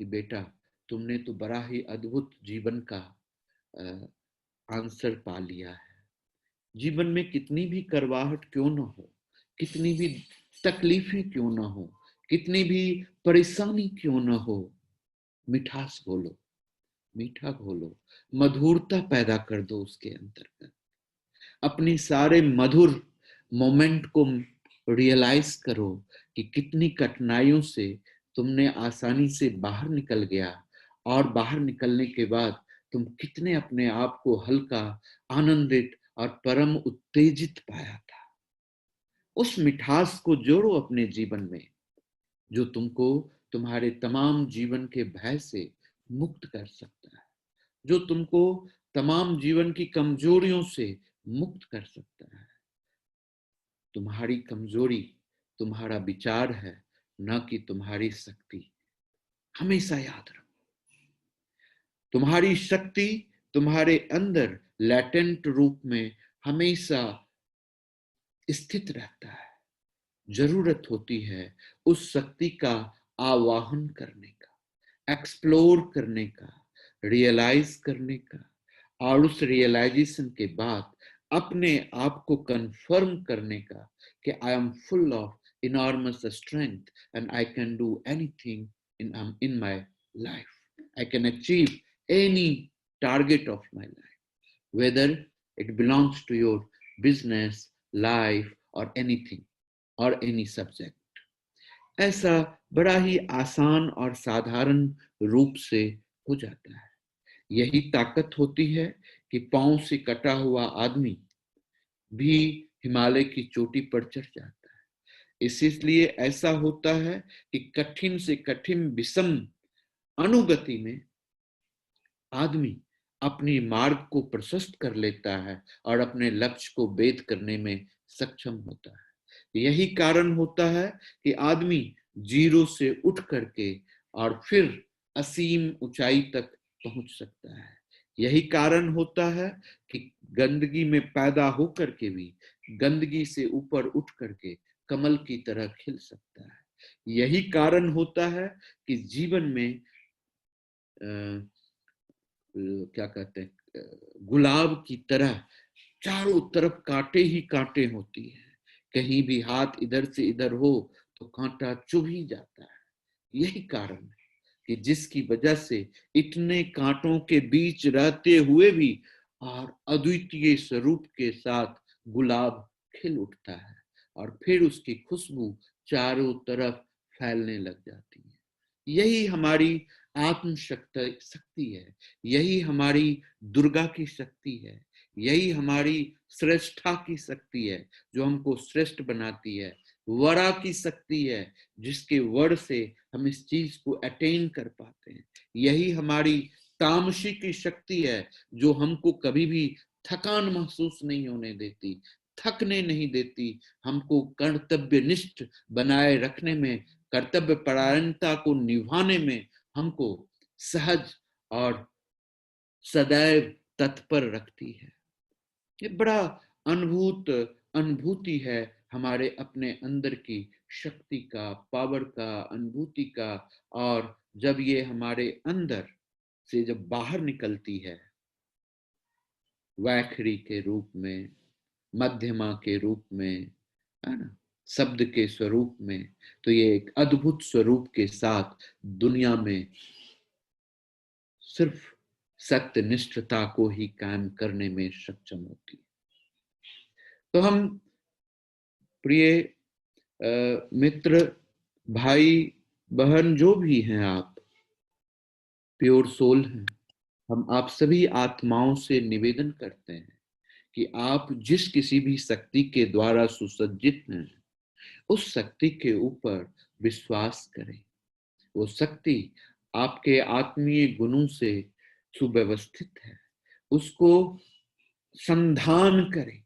कि बेटा, तुमने तो बड़ा ही अद्भुत जीवन का आंसर पा लिया है। जीवन में कितनी भी करवाहट क्यों ना हो, कितनी भी तकलीफें क्यों ना हो, कितनी भी परेशानी क्यों ना हो, मिठास घोलो, मीठा घोलो, मधुरता पैदा कर दो उसके अंतर्गत। अपनी सारे मधुर मोमेंट को रियलाइज करो कि कितनी कठिनाइयों से तुमने आसानी से बाहर निकल गया, और बाहर निकलने के बाद तुम कितने अपने आप को हल्का, आनंदित और परम उत्तेजित पाया था। उस मिठास को जोड़ो अपने जीवन में, जो तुमको तुम्हारे तमाम जीवन के भय से मुक्त कर सकता है, जो तुमको तमाम जीवन की कमजोरियों से मुक्त कर सकता है। तुम्हारी कमजोरी तुम्हारा विचार है, न कि तुम्हारी शक्ति। हमेशा याद रखो, तुम्हारी शक्ति तुम्हारे अंदर लैटेंट रूप में हमेशा स्थित रहता है। जरूरत होती है उस शक्ति का आवाहन करने का, एक्सप्लोर करने का, रियलाइज करने का, और उस रियलाइजेशन के बाद अपने आप को कंफर्म करने का कि I am full of enormous strength and I can do anything in my life. I can achieve any target of my life, whether it belongs to your business, life, or anything, or any subject. ऐसा बड़ा ही आसान और साधारण रूप से हो जाता है। यही ताकत होती है कि पांव से कटा हुआ आदमी भी हिमालय की चोटी पर चढ़ जाता है। इसलिए ऐसा होता है कि कठिन से कठिन विषम अनुगति में आदमी अपनी मार्ग को प्रशस्त कर लेता है और अपने लक्ष्य को भेद करने में सक्षम होता है। यही कारण होता है कि आदमी जीरो से उठ करके और फिर असीम ऊंचाई तक पहुंच सकता है। यही कारण होता है कि गंदगी में पैदा होकर के भी गंदगी से ऊपर उठ करके कमल की तरह खिल सकता है। यही कारण होता है कि जीवन में क्या कहते हैं, गुलाब की तरह चारों तरफ कांटे ही कांटे होती है। कहीं भी हाथ इधर से इधर हो तो कांटा चुभ ही जाता है। यही कारण है कि जिसकी वजह से इतने कांटों के बीच रहते हुए भी और अद्वितीय स्वरूप के साथ गुलाब खिल उठता है और फिर उसकी खुशबू चारों तरफ फैलने लग जाती है। यही हमारी आत्म शक्ति है, यही हमारी दुर्गा की शक्ति है, यही हमारी श्रेष्ठा की शक्ति है जो हमको श्रेष्ठ बनाती है। वरा की शक्ति है जिसके वर से हम इस चीज को अटेन कर पाते हैं। यही हमारी तामसी की शक्ति है जो हमको कभी भी थकान महसूस नहीं होने देती, थकने नहीं देती, हमको कर्तव्यनिष्ठ बनाए रखने में, कर्तव्य परायणता को निभाने में हमको सहज और सदैव तत्पर रखती है। ये बड़ा अनुभूति है हमारे अपने अंदर की शक्ति का, पावर का, अनुभूति का। और जब ये हमारे अंदर से जब बाहर निकलती है वैखरी के रूप में, मध्यमा के रूप में, है ना, शब्द के स्वरूप में, तो ये एक अद्भुत स्वरूप के साथ दुनिया में सिर्फ सत्यनिष्ठता को ही कायम करने में सक्षम होती है। तो हम प्रिय मित्र, भाई बहन जो भी हैं, आप प्योर सोल हैं, हम आप सभी आत्माओं से निवेदन करते हैं कि आप जिस किसी भी शक्ति के द्वारा सुसज्जित हैं उस शक्ति के ऊपर विश्वास करें। वो शक्ति आपके आत्मीय गुणों से सुव्यवस्थित है, उसको संधान करें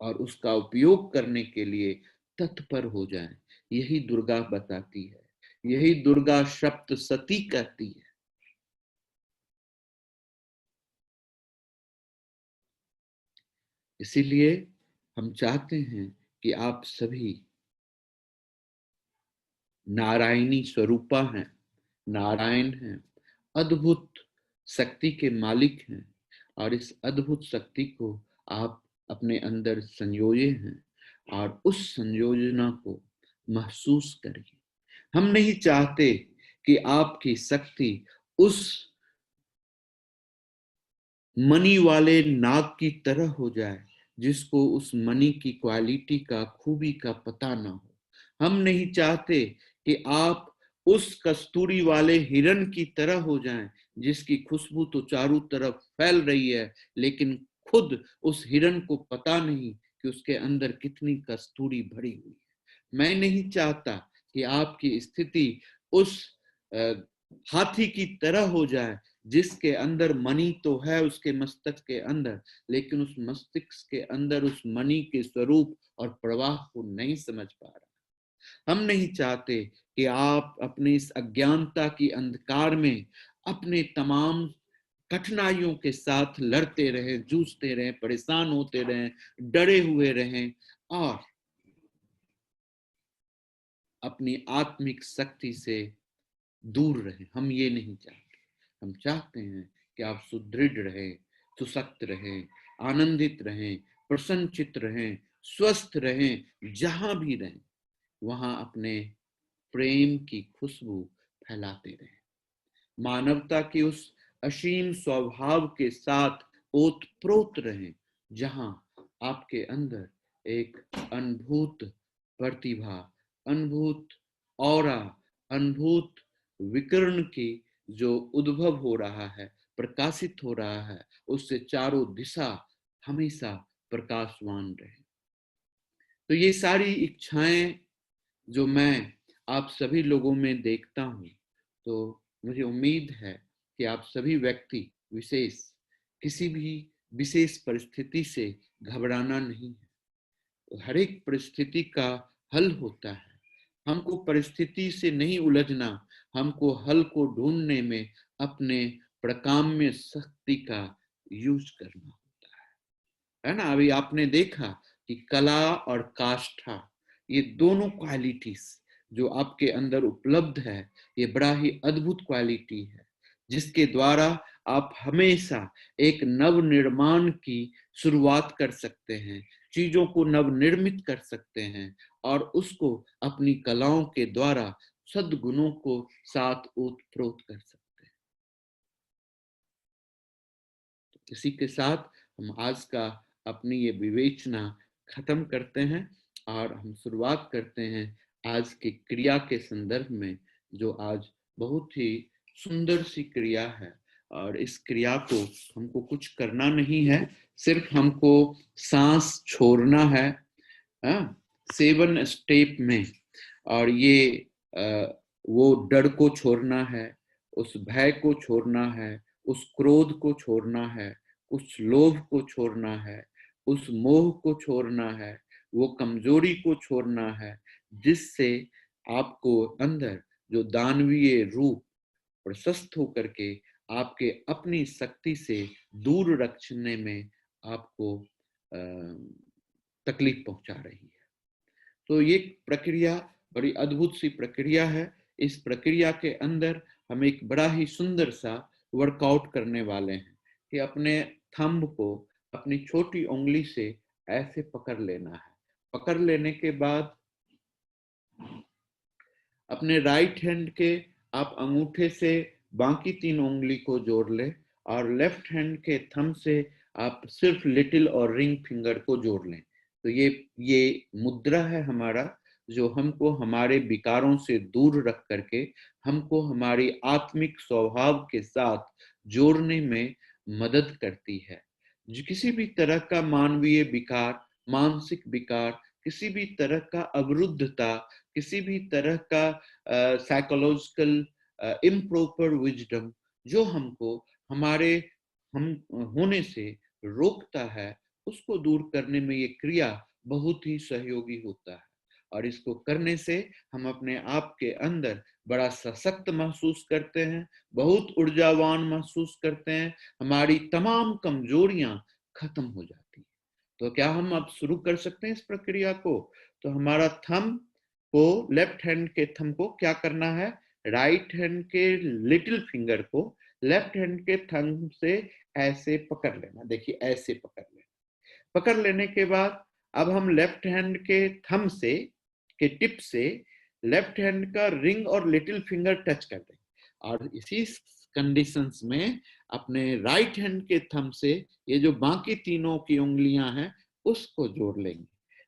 और उसका उपयोग करने के लिए तत्पर हो जाएं। यही दुर्गा बताती है, यही दुर्गा सप्तशती कहती है। इसीलिए हम चाहते हैं कि आप सभी नारायणी स्वरूपा हैं, नारायण हैं, अद्भुत शक्ति के मालिक हैं और इस अद्भुत शक्ति को आप अपने अंदर संयोजे हैं और उस संयोजना को महसूस करिए। हम नहीं चाहते कि आपकी शक्ति उस मनी वाले नाग की तरह हो जाए जिसको उस मनी की क्वालिटी का, खूबी का पता ना हो। हम नहीं चाहते कि आप उस कस्तूरी वाले हिरण की तरह हो जाएं जिसकी खुशबू तो चारों तरफ फैल रही है लेकिन खुद उस हिरण को पता नहीं कि उसके अंदर कितनी कस्तूरी भरी हुई है। मैं नहीं चाहता कि आपकी स्थिति उस हाथी की तरह हो जाए जिसके अंदर मणि तो है उसके मस्तक के अंदर, लेकिन उस मस्तिष्क के अंदर उस मणि के स्वरूप और प्रवाह को नहीं समझ पा रहा। हम नहीं चाहते कि आप अपनी इस अज्ञानता की अंधकार में अपने तमाम कठिनाइयों के साथ लड़ते रहें, जूझते रहें, परेशान होते रहें, डरे हुए रहें और अपनी आत्मिक शक्ति से दूर रहें। हम ये नहीं चाहते। हम चाहते हैं कि आप सुदृढ़ रहें, सुशक्त रहें, आनंदित रहें, प्रसन्नचित्त रहें, स्वस्थ रहें, जहां भी रहें वहां अपने प्रेम की खुशबू फैलाते रहें। मानवता की उस असीम स्वभाव के साथ ओतप्रोत रहें जहां आपके अंदर एक अद्भुत प्रतिभा, अद्भुत ऑरा, अद्भुत विकिरण की जो उद्भव हो रहा है, प्रकाशित हो रहा है, उससे चारों दिशा हमेशा प्रकाशवान रहे। तो ये सारी इच्छाएं जो मैं आप सभी लोगों में देखता हूं, तो मुझे उम्मीद है कि आप सभी व्यक्ति विशेष किसी भी विशेष परिस्थिति से घबराना नहीं है। हर एक परिस्थिति का हल होता है। हमको परिस्थिति से नहीं उलझना, हमको हल को ढूंढने में अपने प्रकाम्य शक्ति का यूज करना होता है ना। अभी आपने देखा कि कला और काष्ठा, ये दोनों क्वालिटीज जो आपके अंदर उपलब्ध है, ये बड़ा ही अद्भुत क्वालिटी है जिसके द्वारा आप हमेशा एक नव निर्माण की शुरुआत कर सकते हैं, चीजों को नवनिर्मित कर सकते हैं और उसको अपनी कलाओं के द्वारा सद्गुणों को साथ ओतप्रोत कर सकते हैं। इसी के साथ हम आज का अपनी ये विवेचना खत्म करते हैं और हम शुरुआत करते हैं आज की क्रिया के संदर्भ में, जो आज बहुत ही सुंदर सी क्रिया है। और इस क्रिया को हमको कुछ करना नहीं है, सिर्फ हमको सांस छोड़ना है 7 स्टेप में। और ये वो डर को छोड़ना है, उस भय को छोड़ना है, उस क्रोध को छोड़ना है, उस लोभ को छोड़ना है, उस मोह को छोड़ना है, वो कमजोरी को छोड़ना है जिससे आपको अंदर जो दानवीय रूप प्रशस्त होकर के आपके अपनी शक्ति से दूर रखने में आपको तकलीफ पहुंचा रही है। तो ये प्रक्रिया बड़ी अद्भुत सी प्रक्रिया है। इस प्रक्रिया के अंदर हम एक बड़ा ही सुंदर सा वर्कआउट करने वाले हैं कि अपने थंब को अपनी छोटी उंगली से ऐसे पकड़ लेना है। पकड़ लेने के बाद अपने राइट हैंड के आप अंगूठे से बाकी 3 उंगली को जोड़ ले और लेफ्ट हैंड के थंब से आप सिर्फ लिटिल और रिंग फिंगर को जोड़ लें। तो ये मुद्रा है हमारा, जो हमको हमारे विकारों से दूर रख करके हमको हमारी आत्मिक स्वभाव के साथ जोड़ने में मदद करती है। जो किसी भी तरह का मानवीय विकार, मानसिक विकार, किसी भी तरह का अवरुद्धता, किसी भी तरह का साइकोलॉजिकल इम्प्रॉपर विजडम जो हमको हमारे हम होने से रोकता है, उसको दूर करने में ये क्रिया बहुत ही सहयोगी होता है। और इसको करने से हम अपने आप के अंदर बड़ा सशक्त महसूस करते हैं, बहुत ऊर्जावान महसूस करते हैं, हमारी तमाम कमजोरियां खत्म हो जाती हैं। तो क्या हम अब शुरू कर सकते हैं इस प्रक्रिया को? तो हमारा थंब को, लेफ्ट हैंड के थंब को क्या करना है, राइट हैंड के लिटिल फिंगर को लेफ्ट हैंड के थंब से ऐसे पकड़ लेना। देखिए ऐसे पकड़ लेना। पकड़ लेने के बाद अब हम लेफ्ट हैंड के थंब से, के टिप से लेफ्ट हैंड का रिंग और लिटिल फिंगर टच कर देंगे और इसी कंडीशंस में अपने राइट हैंड के थंब से ये जो बाकी तीनों की उंगलियां हैं उसको जोड़ लेंगे।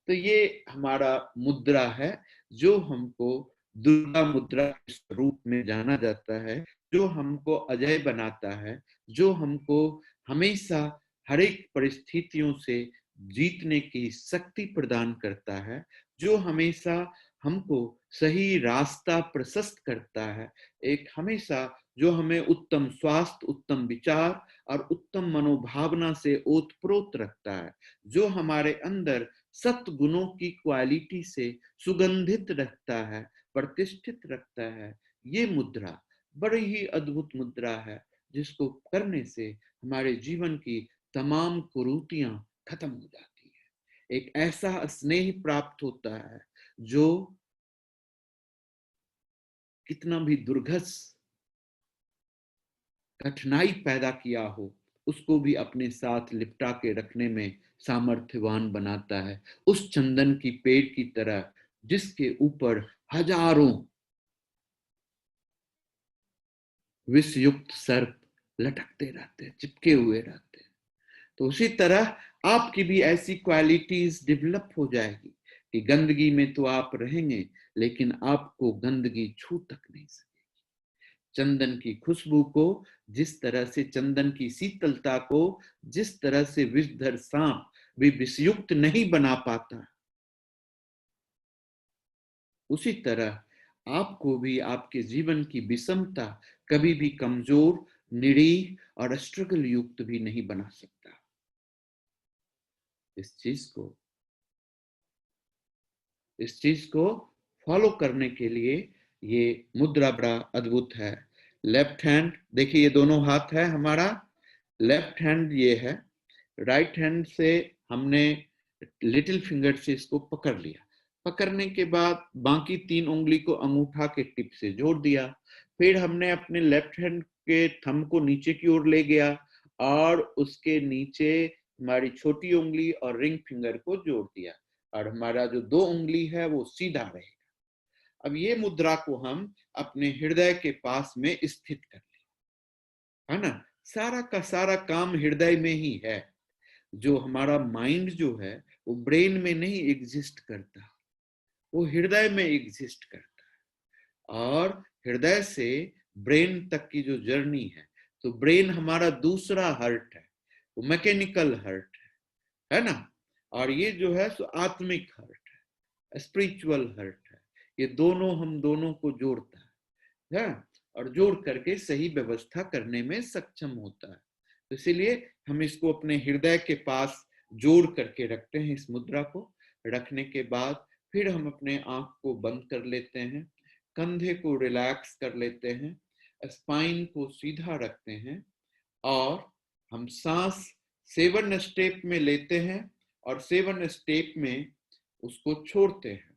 तो ये हमारा मुद्रा है जो हमको दुर्गा मुद्रा के रूप में जाना जाता है, जो हमको अजय बनाता है, जो हमको हमेशा हर एक परिस्थितियों से जीतने की शक्ति प्रदान करता है, जो हमेशा हमको सही रास्ता प्रशस्त करता है, एक हमेशा जो हमें उत्तम स्वास्थ्य, उत्तम विचार और उत्तम मनोभावना से ओतप्रोत रखता है, जो हमारे अंदर सत्गुणों की क्वालिटी से सुगंधित रखता है, प्रतिष्ठित रखता है। ये मुद्रा बड़ी ही अद्भुत मुद्रा है, जिसको करने से हमारे जीवन की तमाम कुरीतियां खत्म हो जाती है। एक ऐसा स्नेह प्राप्त होता है जो कितना भी दुर्घस कठिनाई पैदा किया हो, उसको भी अपने साथ लिपटा के रखने में सामर्थ्यवान बनाता है। उस चंदन की पेड़ की तरह जिसके ऊपर हजारों विषयुक्त सर्प लटकते रहते हैं, चिपके हुए रहते हैं। तो उसी तरह आपकी भी ऐसी क्वालिटीज डेवलप हो जाएगी कि गंदगी में तो आप रहेंगे, लेकिन आपको गंदगी छू तक नहीं सकेगी। चंदन की खुशबू को जिस तरह से, चंदन की शीतलता को जिस तरह से विषधर सांप भी विषयुक्त नहीं बना पाता, उसी तरह आपको भी आपके जीवन की विषमता कभी भी कमजोर, निरीह और स्ट्रगल युक्त भी नहीं बना सकता। इस चीज को इस चीज को फॉलो करने के लिए ये मुद्रा बड़ा अद्भुत है। लेफ्ट हैंड देखिए, ये दोनों हाथ है हमारा, लेफ्ट हैंड ये है, राइट हैंड से हमने लिटिल फिंगर से इसको पकड़ लिया। पकड़ने के बाद बाकी 3 उंगली को अंगूठा के टिप से जोड़ दिया। फिर हमने अपने लेफ्ट हैंड के थंब को नीचे की ओर ले गया और उसके नीचे हमारी छोटी उंगली और रिंग फिंगर को जोड़ दिया, और हमारा जो 2 उंगली है वो सीधा रहेगा। अब ये मुद्रा को हम अपने हृदय के पास में स्थित कर लें, है ना। सारा का सारा काम हृदय में ही है। जो हमारा माइंड जो है वो ब्रेन में नहीं एग्जिस्ट करता, वो हृदय में एग्जिस्ट करता है। और हृदय से ब्रेन तक की जो जर्नी है, तो ब्रेन हमारा दूसरा हर्ट है, वो मैकेनिकल हर्ट है ना। और ये जो है सो आत्मिक हर्ट है, स्पिरिचुअल हर्ट है। ये दोनों हम दोनों को जोड़ता है, और जोड़ करके सही व्यवस्था करने में सक्षम होता है। तो इसीलिए हम इसको अपने हृदय के पास जोड़ करके रखते हैं। इस मुद्रा को रखने के बाद फिर हम अपने आंख को बंद कर लेते हैं, कंधे को रिलैक्स कर लेते हैं, स्पाइन को सीधा रखते हैं, और हम सांस 7 स्टेप में लेते हैं और 7 स्टेप में उसको छोड़ते हैं।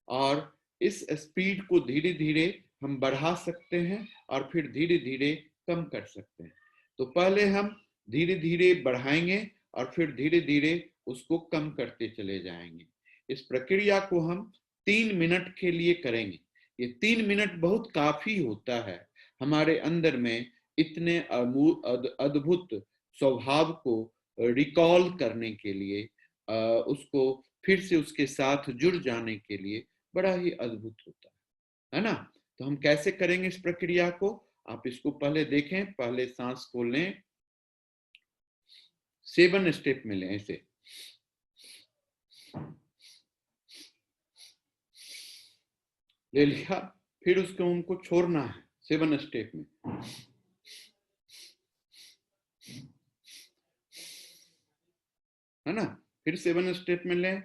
और इस स्पीड को धीरे धीरे हम बढ़ा सकते हैं और फिर धीरे धीरे कम कर सकते हैं। तो पहले हम धीरे धीरे बढ़ाएंगे और फिर धीरे धीरे उसको कम करते चले जाएंगे। इस प्रक्रिया को हम 3 मिनट के लिए करेंगे। ये 3 मिनट बहुत काफी होता है हमारे अंदर में इतने अद्भुत स्वभाव को रिकॉल करने के लिए, उसको फिर से उसके साथ जुड़ जाने के लिए बड़ा ही अद्भुत होता है ना। तो हम कैसे करेंगे इस प्रक्रिया को, आप इसको पहले देखें। पहले सांस को लें, 7 स्टेप में लें, ऐसे ले लिया। फिर उसको उनको छोड़ना है 7 स्टेप में, है ना। फिर 7 स्टेप में लें,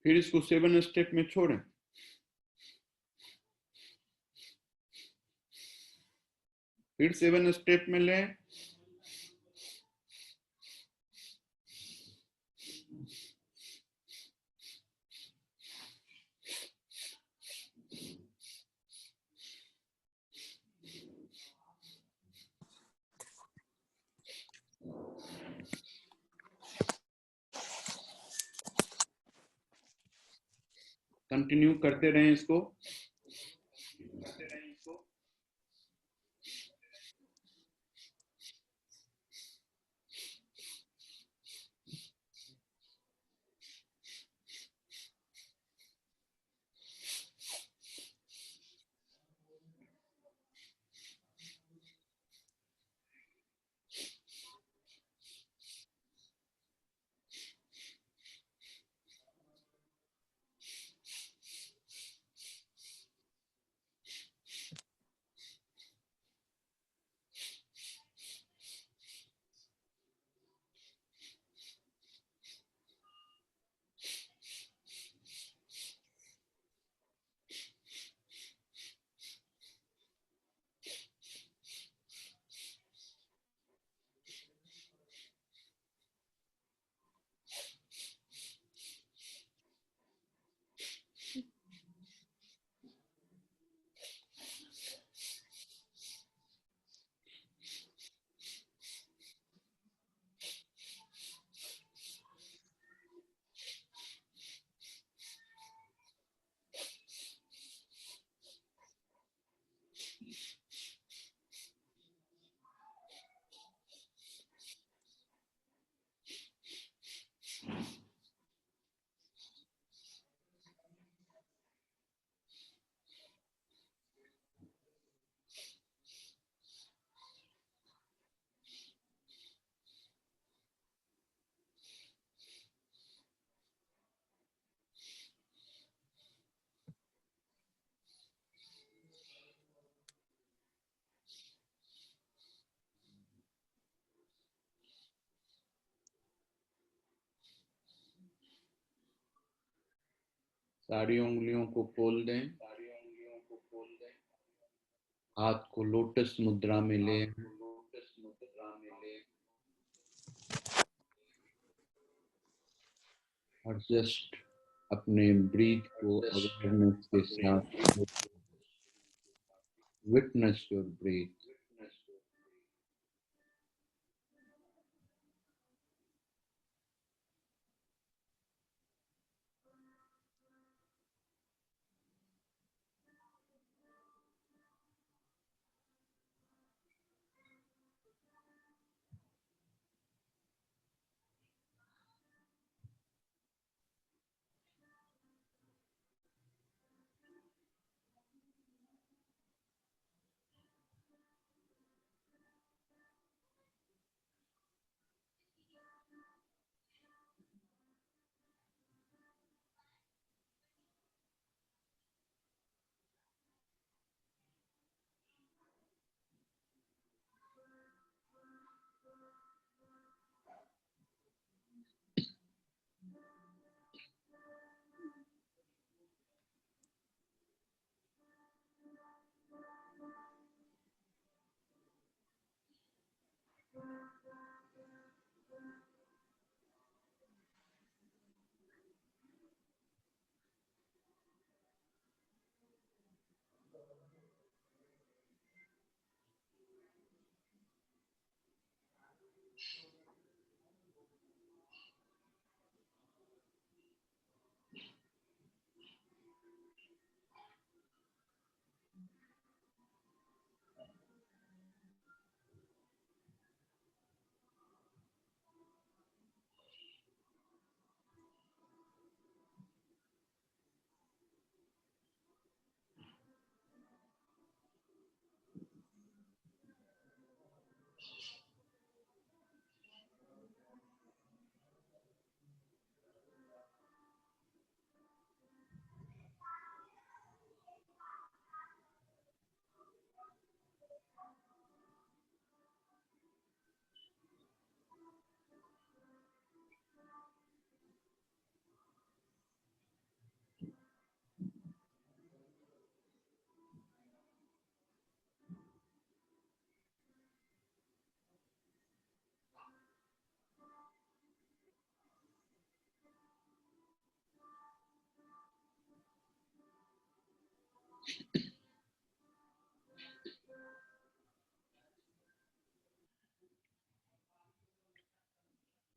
फिर इसको 7 स्टेप में छोड़ें, फिर 7 स्टेप में लें, कंटिन्यू करते रहें इसको। सारी उंगलियों को खोल दें, हाथ को लोटस मुद्रा में ले, और जस्ट अपने ब्रीथ को अवेयरनेस के साथ विटनेस योर ब्रीथ।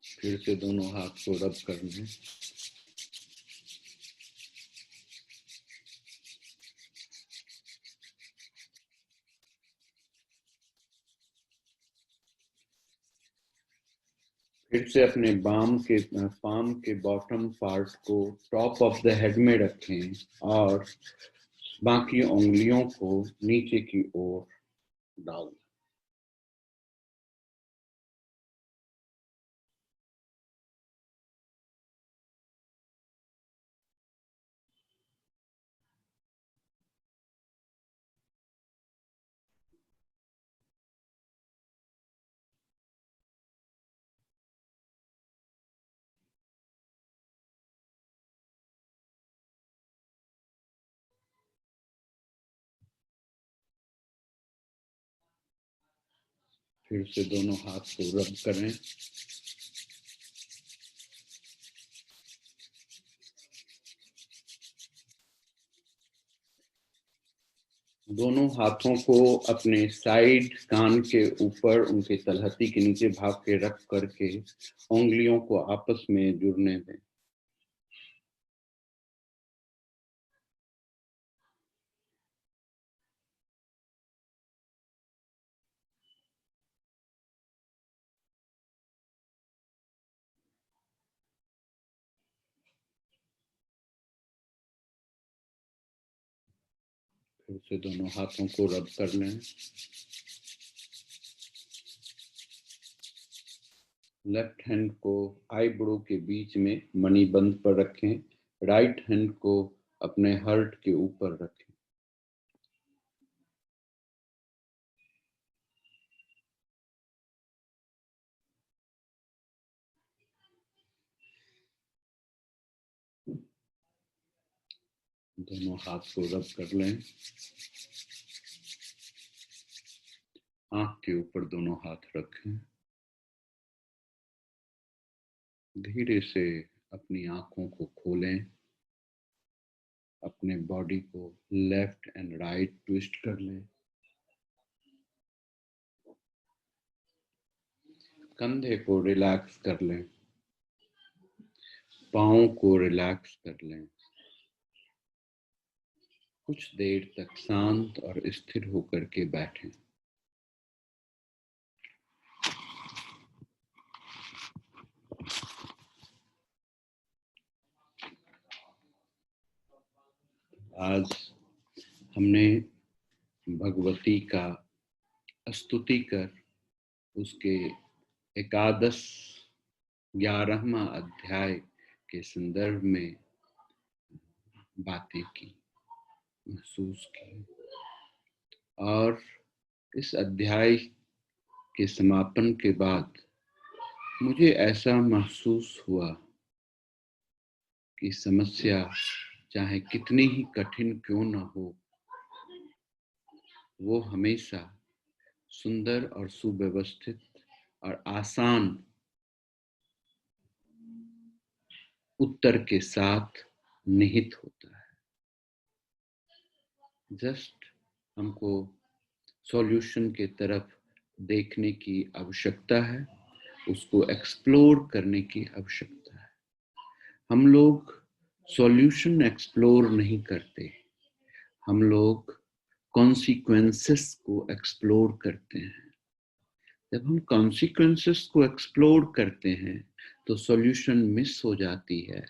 फिर से दोनों हाथ को रब कर लें। फिर से अपने पाम के बॉटम पार्ट को टॉप ऑफ द हेड में रखें और बाकी उंगलियों को नीचे की ओर डाल दें। फिर से दोनों हाथ को रब करें। दोनों हाथों को अपने साइड कान के ऊपर उनके तलहटी के नीचे भाग के रख करके उंगलियों को आपस में जुड़ने दें। फिर से दोनों हाथों को रब कर लें। लेफ्ट हैंड को आईब्रो के बीच में मणि बंद पर रखें। राइट हैंड को अपने हार्ट के ऊपर रखें। दोनों हाथ को रब कर लें। आंख के ऊपर दोनों हाथ रखें। धीरे से अपनी आंखों को खोलें। अपने बॉडी को लेफ्ट एंड राइट ट्विस्ट कर लें। कंधे को रिलैक्स कर लें। पाँव को रिलैक्स कर लें। कुछ देर तक शांत और स्थिर होकर के बैठें। आज हमने भगवती का स्तुति कर उसके 11वां अध्याय के संदर्भ में बातें की, महसूस की। और इस अध्याय के समापन के बाद मुझे ऐसा महसूस हुआ कि समस्या चाहे कितनी ही कठिन क्यों न हो, वो हमेशा सुंदर और सुव्यवस्थित और आसान उत्तर के साथ निहित होता है। जस्ट हमको सॉल्यूशन के तरफ देखने की आवश्यकता है, उसको एक्सप्लोर करने की आवश्यकता है। हम लोग सॉल्यूशन एक्सप्लोर नहीं करते, हम लोग कॉन्सिक्वेंसेस को एक्सप्लोर करते हैं। जब हम कॉन्सिक्वेंसेस को एक्सप्लोर करते हैं तो सॉल्यूशन मिस हो जाती है,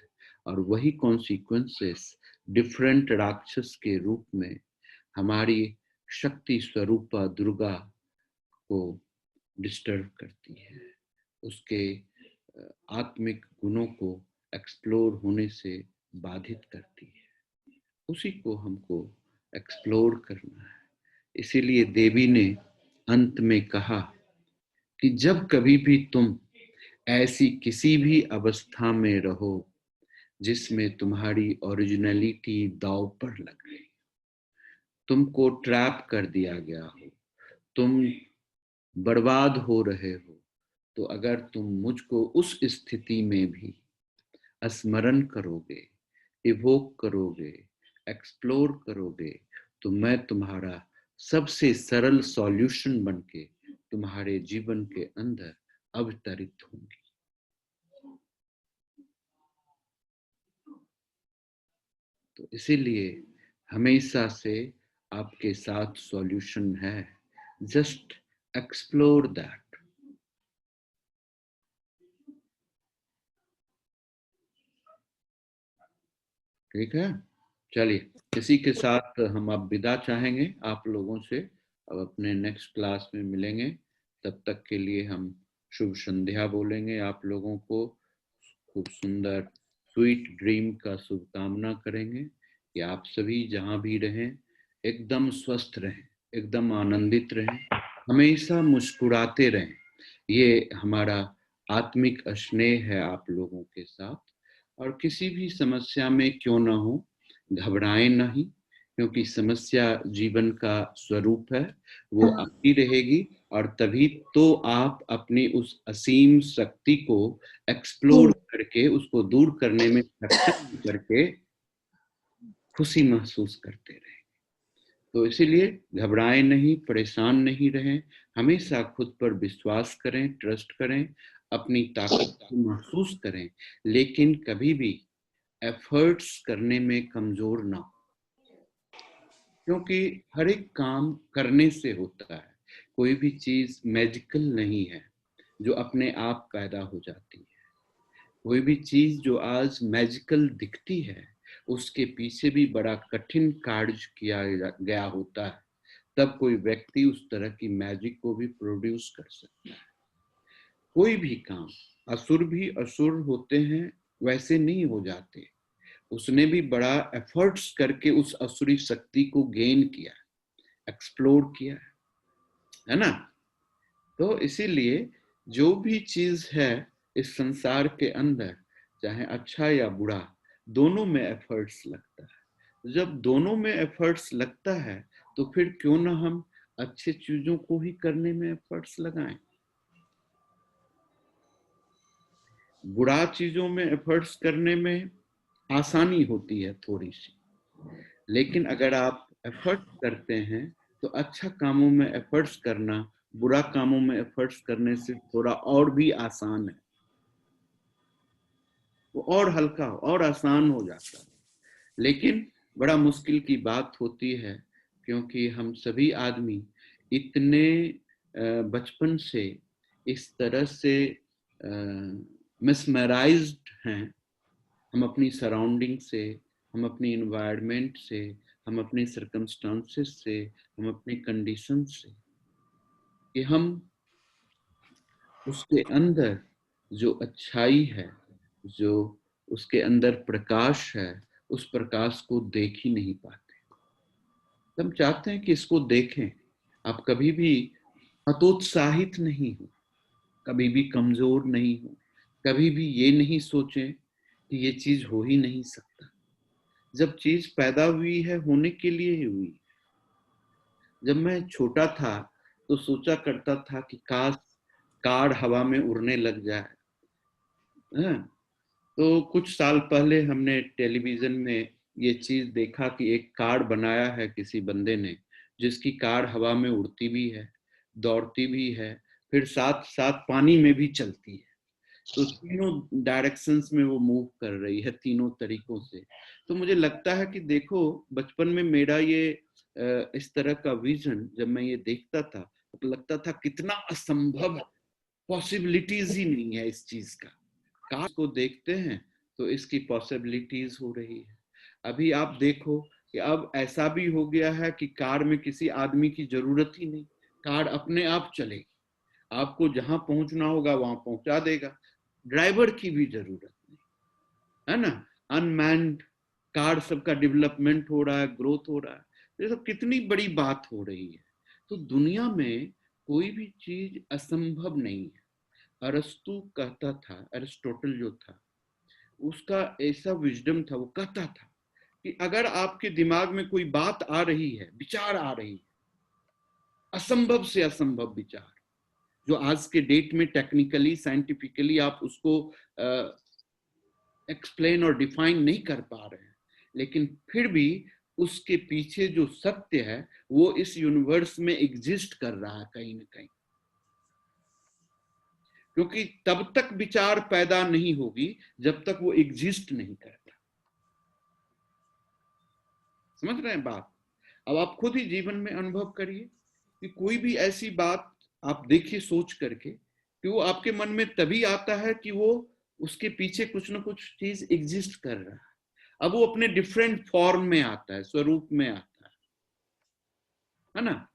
और वही कॉन्सिक्वेंसेस डिफरेंट राक्षस के रूप में हमारी शक्ति स्वरूपा दुर्गा को डिस्टर्ब करती है, उसके आत्मिक गुणों को एक्सप्लोर होने से बाधित करती है। उसी को हमको एक्सप्लोर करना है। इसीलिए देवी ने अंत में कहा कि जब कभी भी तुम ऐसी किसी भी अवस्था में रहो जिसमें तुम्हारी ओरिजिनलिटी दांव पर लग गई, तुमको ट्रैप कर दिया गया हो, तुम बर्बाद हो रहे हो, तो अगर तुम मुझको उस स्थिति में भी स्मरण करोगे, इवोक करोगे, एक्सप्लोर करोगे, तो मैं तुम्हारा सबसे सरल सॉल्यूशन बनके तुम्हारे जीवन के अंदर अवतरित होंगी। तो इसीलिए हमेशा से आपके साथ सॉल्यूशन है। Just explore that. ठीक है, चलिए इसी के साथ हम अब विदा चाहेंगे आप लोगों से। अब अपने नेक्स्ट क्लास में मिलेंगे, तब तक के लिए हम शुभ संध्या बोलेंगे आप लोगों को। खूब सुंदर स्वीट ड्रीम का शुभकामना करेंगे कि आप सभी जहां भी रहें एकदम स्वस्थ रहें, एकदम आनंदित रहें, हमेशा मुस्कुराते रहें। ये हमारा आत्मिक स्नेह है आप लोगों के साथ। और किसी भी समस्या में क्यों ना हो, घबराएं नहीं, क्योंकि समस्या जीवन का स्वरूप है, वो आती रहेगी। और तभी तो आप अपनी उस असीम शक्ति को एक्सप्लोर करके उसको दूर करने में सक्षम करके खुशी महसूस करते रहें। तो इसीलिए घबराएं नहीं, परेशान नहीं रहें, हमेशा खुद पर विश्वास करें, ट्रस्ट करें, अपनी ताकत को महसूस करें, लेकिन कभी भी एफर्ट्स करने में कमजोर ना हो, क्योंकि हर एक काम करने से होता है। कोई भी चीज मैजिकल नहीं है जो अपने आप पैदा हो जाती है। कोई भी चीज जो आज मैजिकल दिखती है, उसके पीछे भी बड़ा कठिन कार्य किया गया होता है, तब कोई व्यक्ति उस तरह की मैजिक को भी प्रोड्यूस कर सकता है। कोई भी काम, असुर भी असुर होते हैं वैसे नहीं हो जाते, उसने भी बड़ा एफर्ट्स करके उस असुरी शक्ति को गेन किया, एक्सप्लोर किया है ना। तो इसीलिए जो भी चीज है इस संसार के अंदर, चाहे अच्छा या बुरा, दोनों में एफर्ट्स लगता है। जब दोनों में एफर्ट्स लगता है तो फिर क्यों ना हम अच्छे चीजों को ही करने में एफर्ट्स लगाएं। बुरा चीजों में एफर्ट्स करने में आसानी होती है थोड़ी सी, लेकिन अगर आप एफर्ट करते हैं तो अच्छा कामों में एफर्ट्स करना बुरा कामों में एफर्ट्स करने से थोड़ा और भी आसान है, वो और हल्का और आसान हो जाता है। लेकिन बड़ा मुश्किल की बात होती है, क्योंकि हम सभी आदमी इतने बचपन से इस तरह से मिसमराइज्ड हैं, हम अपनी सराउंडिंग से, हम अपनी इन्वायरमेंट से, हम अपने सर्कमस्टांसेस से, हम अपनी कंडीशन से, कि हम उसके अंदर जो अच्छाई है, जो उसके अंदर प्रकाश है, उस प्रकाश को देख ही नहीं पाते। हम चाहते हैं कि इसको देखें। आप कभी भी हतोत्साहित नहीं हो, कभी भी कमजोर नहीं हो, कभी भी ये नहीं सोचें कि ये चीज हो ही नहीं सकता। जब चीज पैदा हुई है होने के लिए ही हुई। जब मैं छोटा था तो सोचा करता था कि काश कार हवा में उड़ने लग जाए। हाँ? तो कुछ साल पहले हमने टेलीविजन में ये चीज देखा कि एक कार बनाया है किसी बंदे ने, जिसकी कार हवा में उड़ती भी है, दौड़ती भी है, फिर साथ साथ पानी में भी चलती है। तो तीनों डायरेक्शंस में वो मूव कर रही है, तीनों तरीकों से। तो मुझे लगता है कि देखो, बचपन में मेरा ये इस तरह का विजन जब मैं ये देखता था तो लगता था कितना असंभव, पॉसिबिलिटीज ही नहीं है इस चीज का। कार को देखते हैं तो इसकी पॉसिबिलिटीज हो रही है। अभी आप देखो कि अब ऐसा भी हो गया है कि कार में किसी आदमी की जरूरत ही नहीं, कार अपने आप चलेगी, आपको जहां पहुंचना होगा वहां पहुंचा देगा, ड्राइवर की भी जरूरत नहीं, है ना। अनमैन्ड कार सबका डेवलपमेंट हो रहा है, ग्रोथ हो रहा है, ये सब कितनी बड़ी बात हो रही है। तो दुनिया में कोई भी चीज असंभव नहीं है। अरस्तु कहता था, अरिस्टोटल जो था, उसका ऐसा विजडम था, वो कहता था कि अगर आपके दिमाग में कोई बात आ रही है, विचार आ रही है, असंभव से असंभव विचार, जो आज के डेट में टेक्निकली साइंटिफिकली आप उसको एक्सप्लेन और डिफाइन नहीं कर पा रहे हैं, लेकिन फिर भी उसके पीछे जो सत्य है वो इस यूनिवर्स में एग्जिस्ट कर रहा है कहीं ना कहीं। क्योंकि तब तक विचार पैदा नहीं होगी जब तक वो एग्जिस्ट नहीं करता। समझ रहे हैं बात? अब आप खुद ही जीवन में अनुभव करिए कि कोई भी ऐसी बात आप देखिए सोच करके कि वो आपके मन में तभी आता है कि वो उसके पीछे कुछ ना कुछ चीज एग्जिस्ट कर रहा है। अब वो अपने डिफरेंट फॉर्म में आता है, स्वरूप में आता है ना।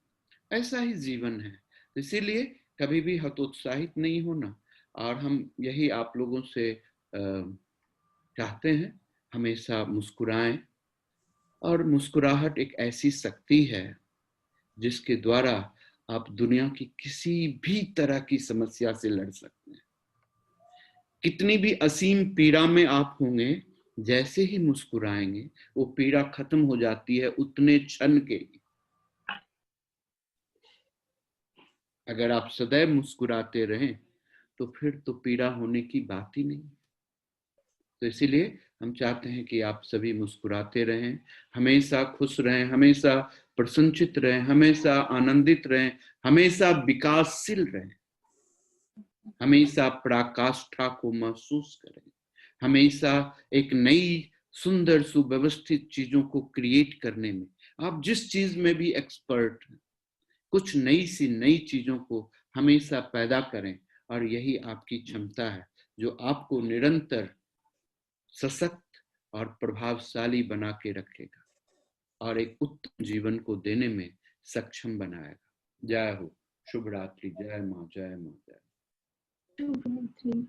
ऐसा ही जीवन है। इसीलिए कभी भी हतोत्साहित नहीं होना। और हम यही आप लोगों से चाहते हैं, हमेशा मुस्कुराएं। और मुस्कुराहट एक ऐसी शक्ति है जिसके द्वारा आप दुनिया की किसी भी तरह की समस्या से लड़ सकते हैं। कितनी भी असीम पीड़ा में आप होंगे, जैसे ही मुस्कुराएंगे वो पीड़ा खत्म हो जाती है उतने क्षण के लिए। अगर आप सदैव मुस्कुराते रहें तो फिर तो पीड़ा होने की बात ही नहीं। तो इसीलिए हम चाहते हैं कि आप सभी मुस्कुराते रहें, हमेशा खुश रहें, हमेशा प्रसन्नचित रहें, हमेशा आनंदित रहें, हमेशा विकासशील रहें, हमेशा पराकाष्ठा को महसूस करें, हमेशा एक नई सुंदर सुव्यवस्थित चीजों को क्रिएट करने में, आप जिस चीज में भी एक्सपर्ट हैं, कुछ नई सी नई चीजों को हमेशा पैदा करें। और यही आपकी क्षमता है जो आपको निरंतर सशक्त और प्रभावशाली बना के रखेगा और एक उत्तम जीवन को देने में सक्षम बनाएगा। जय हो। शुभ रात्रि। जय मां, जय मां, जय। शुभ रात्रि।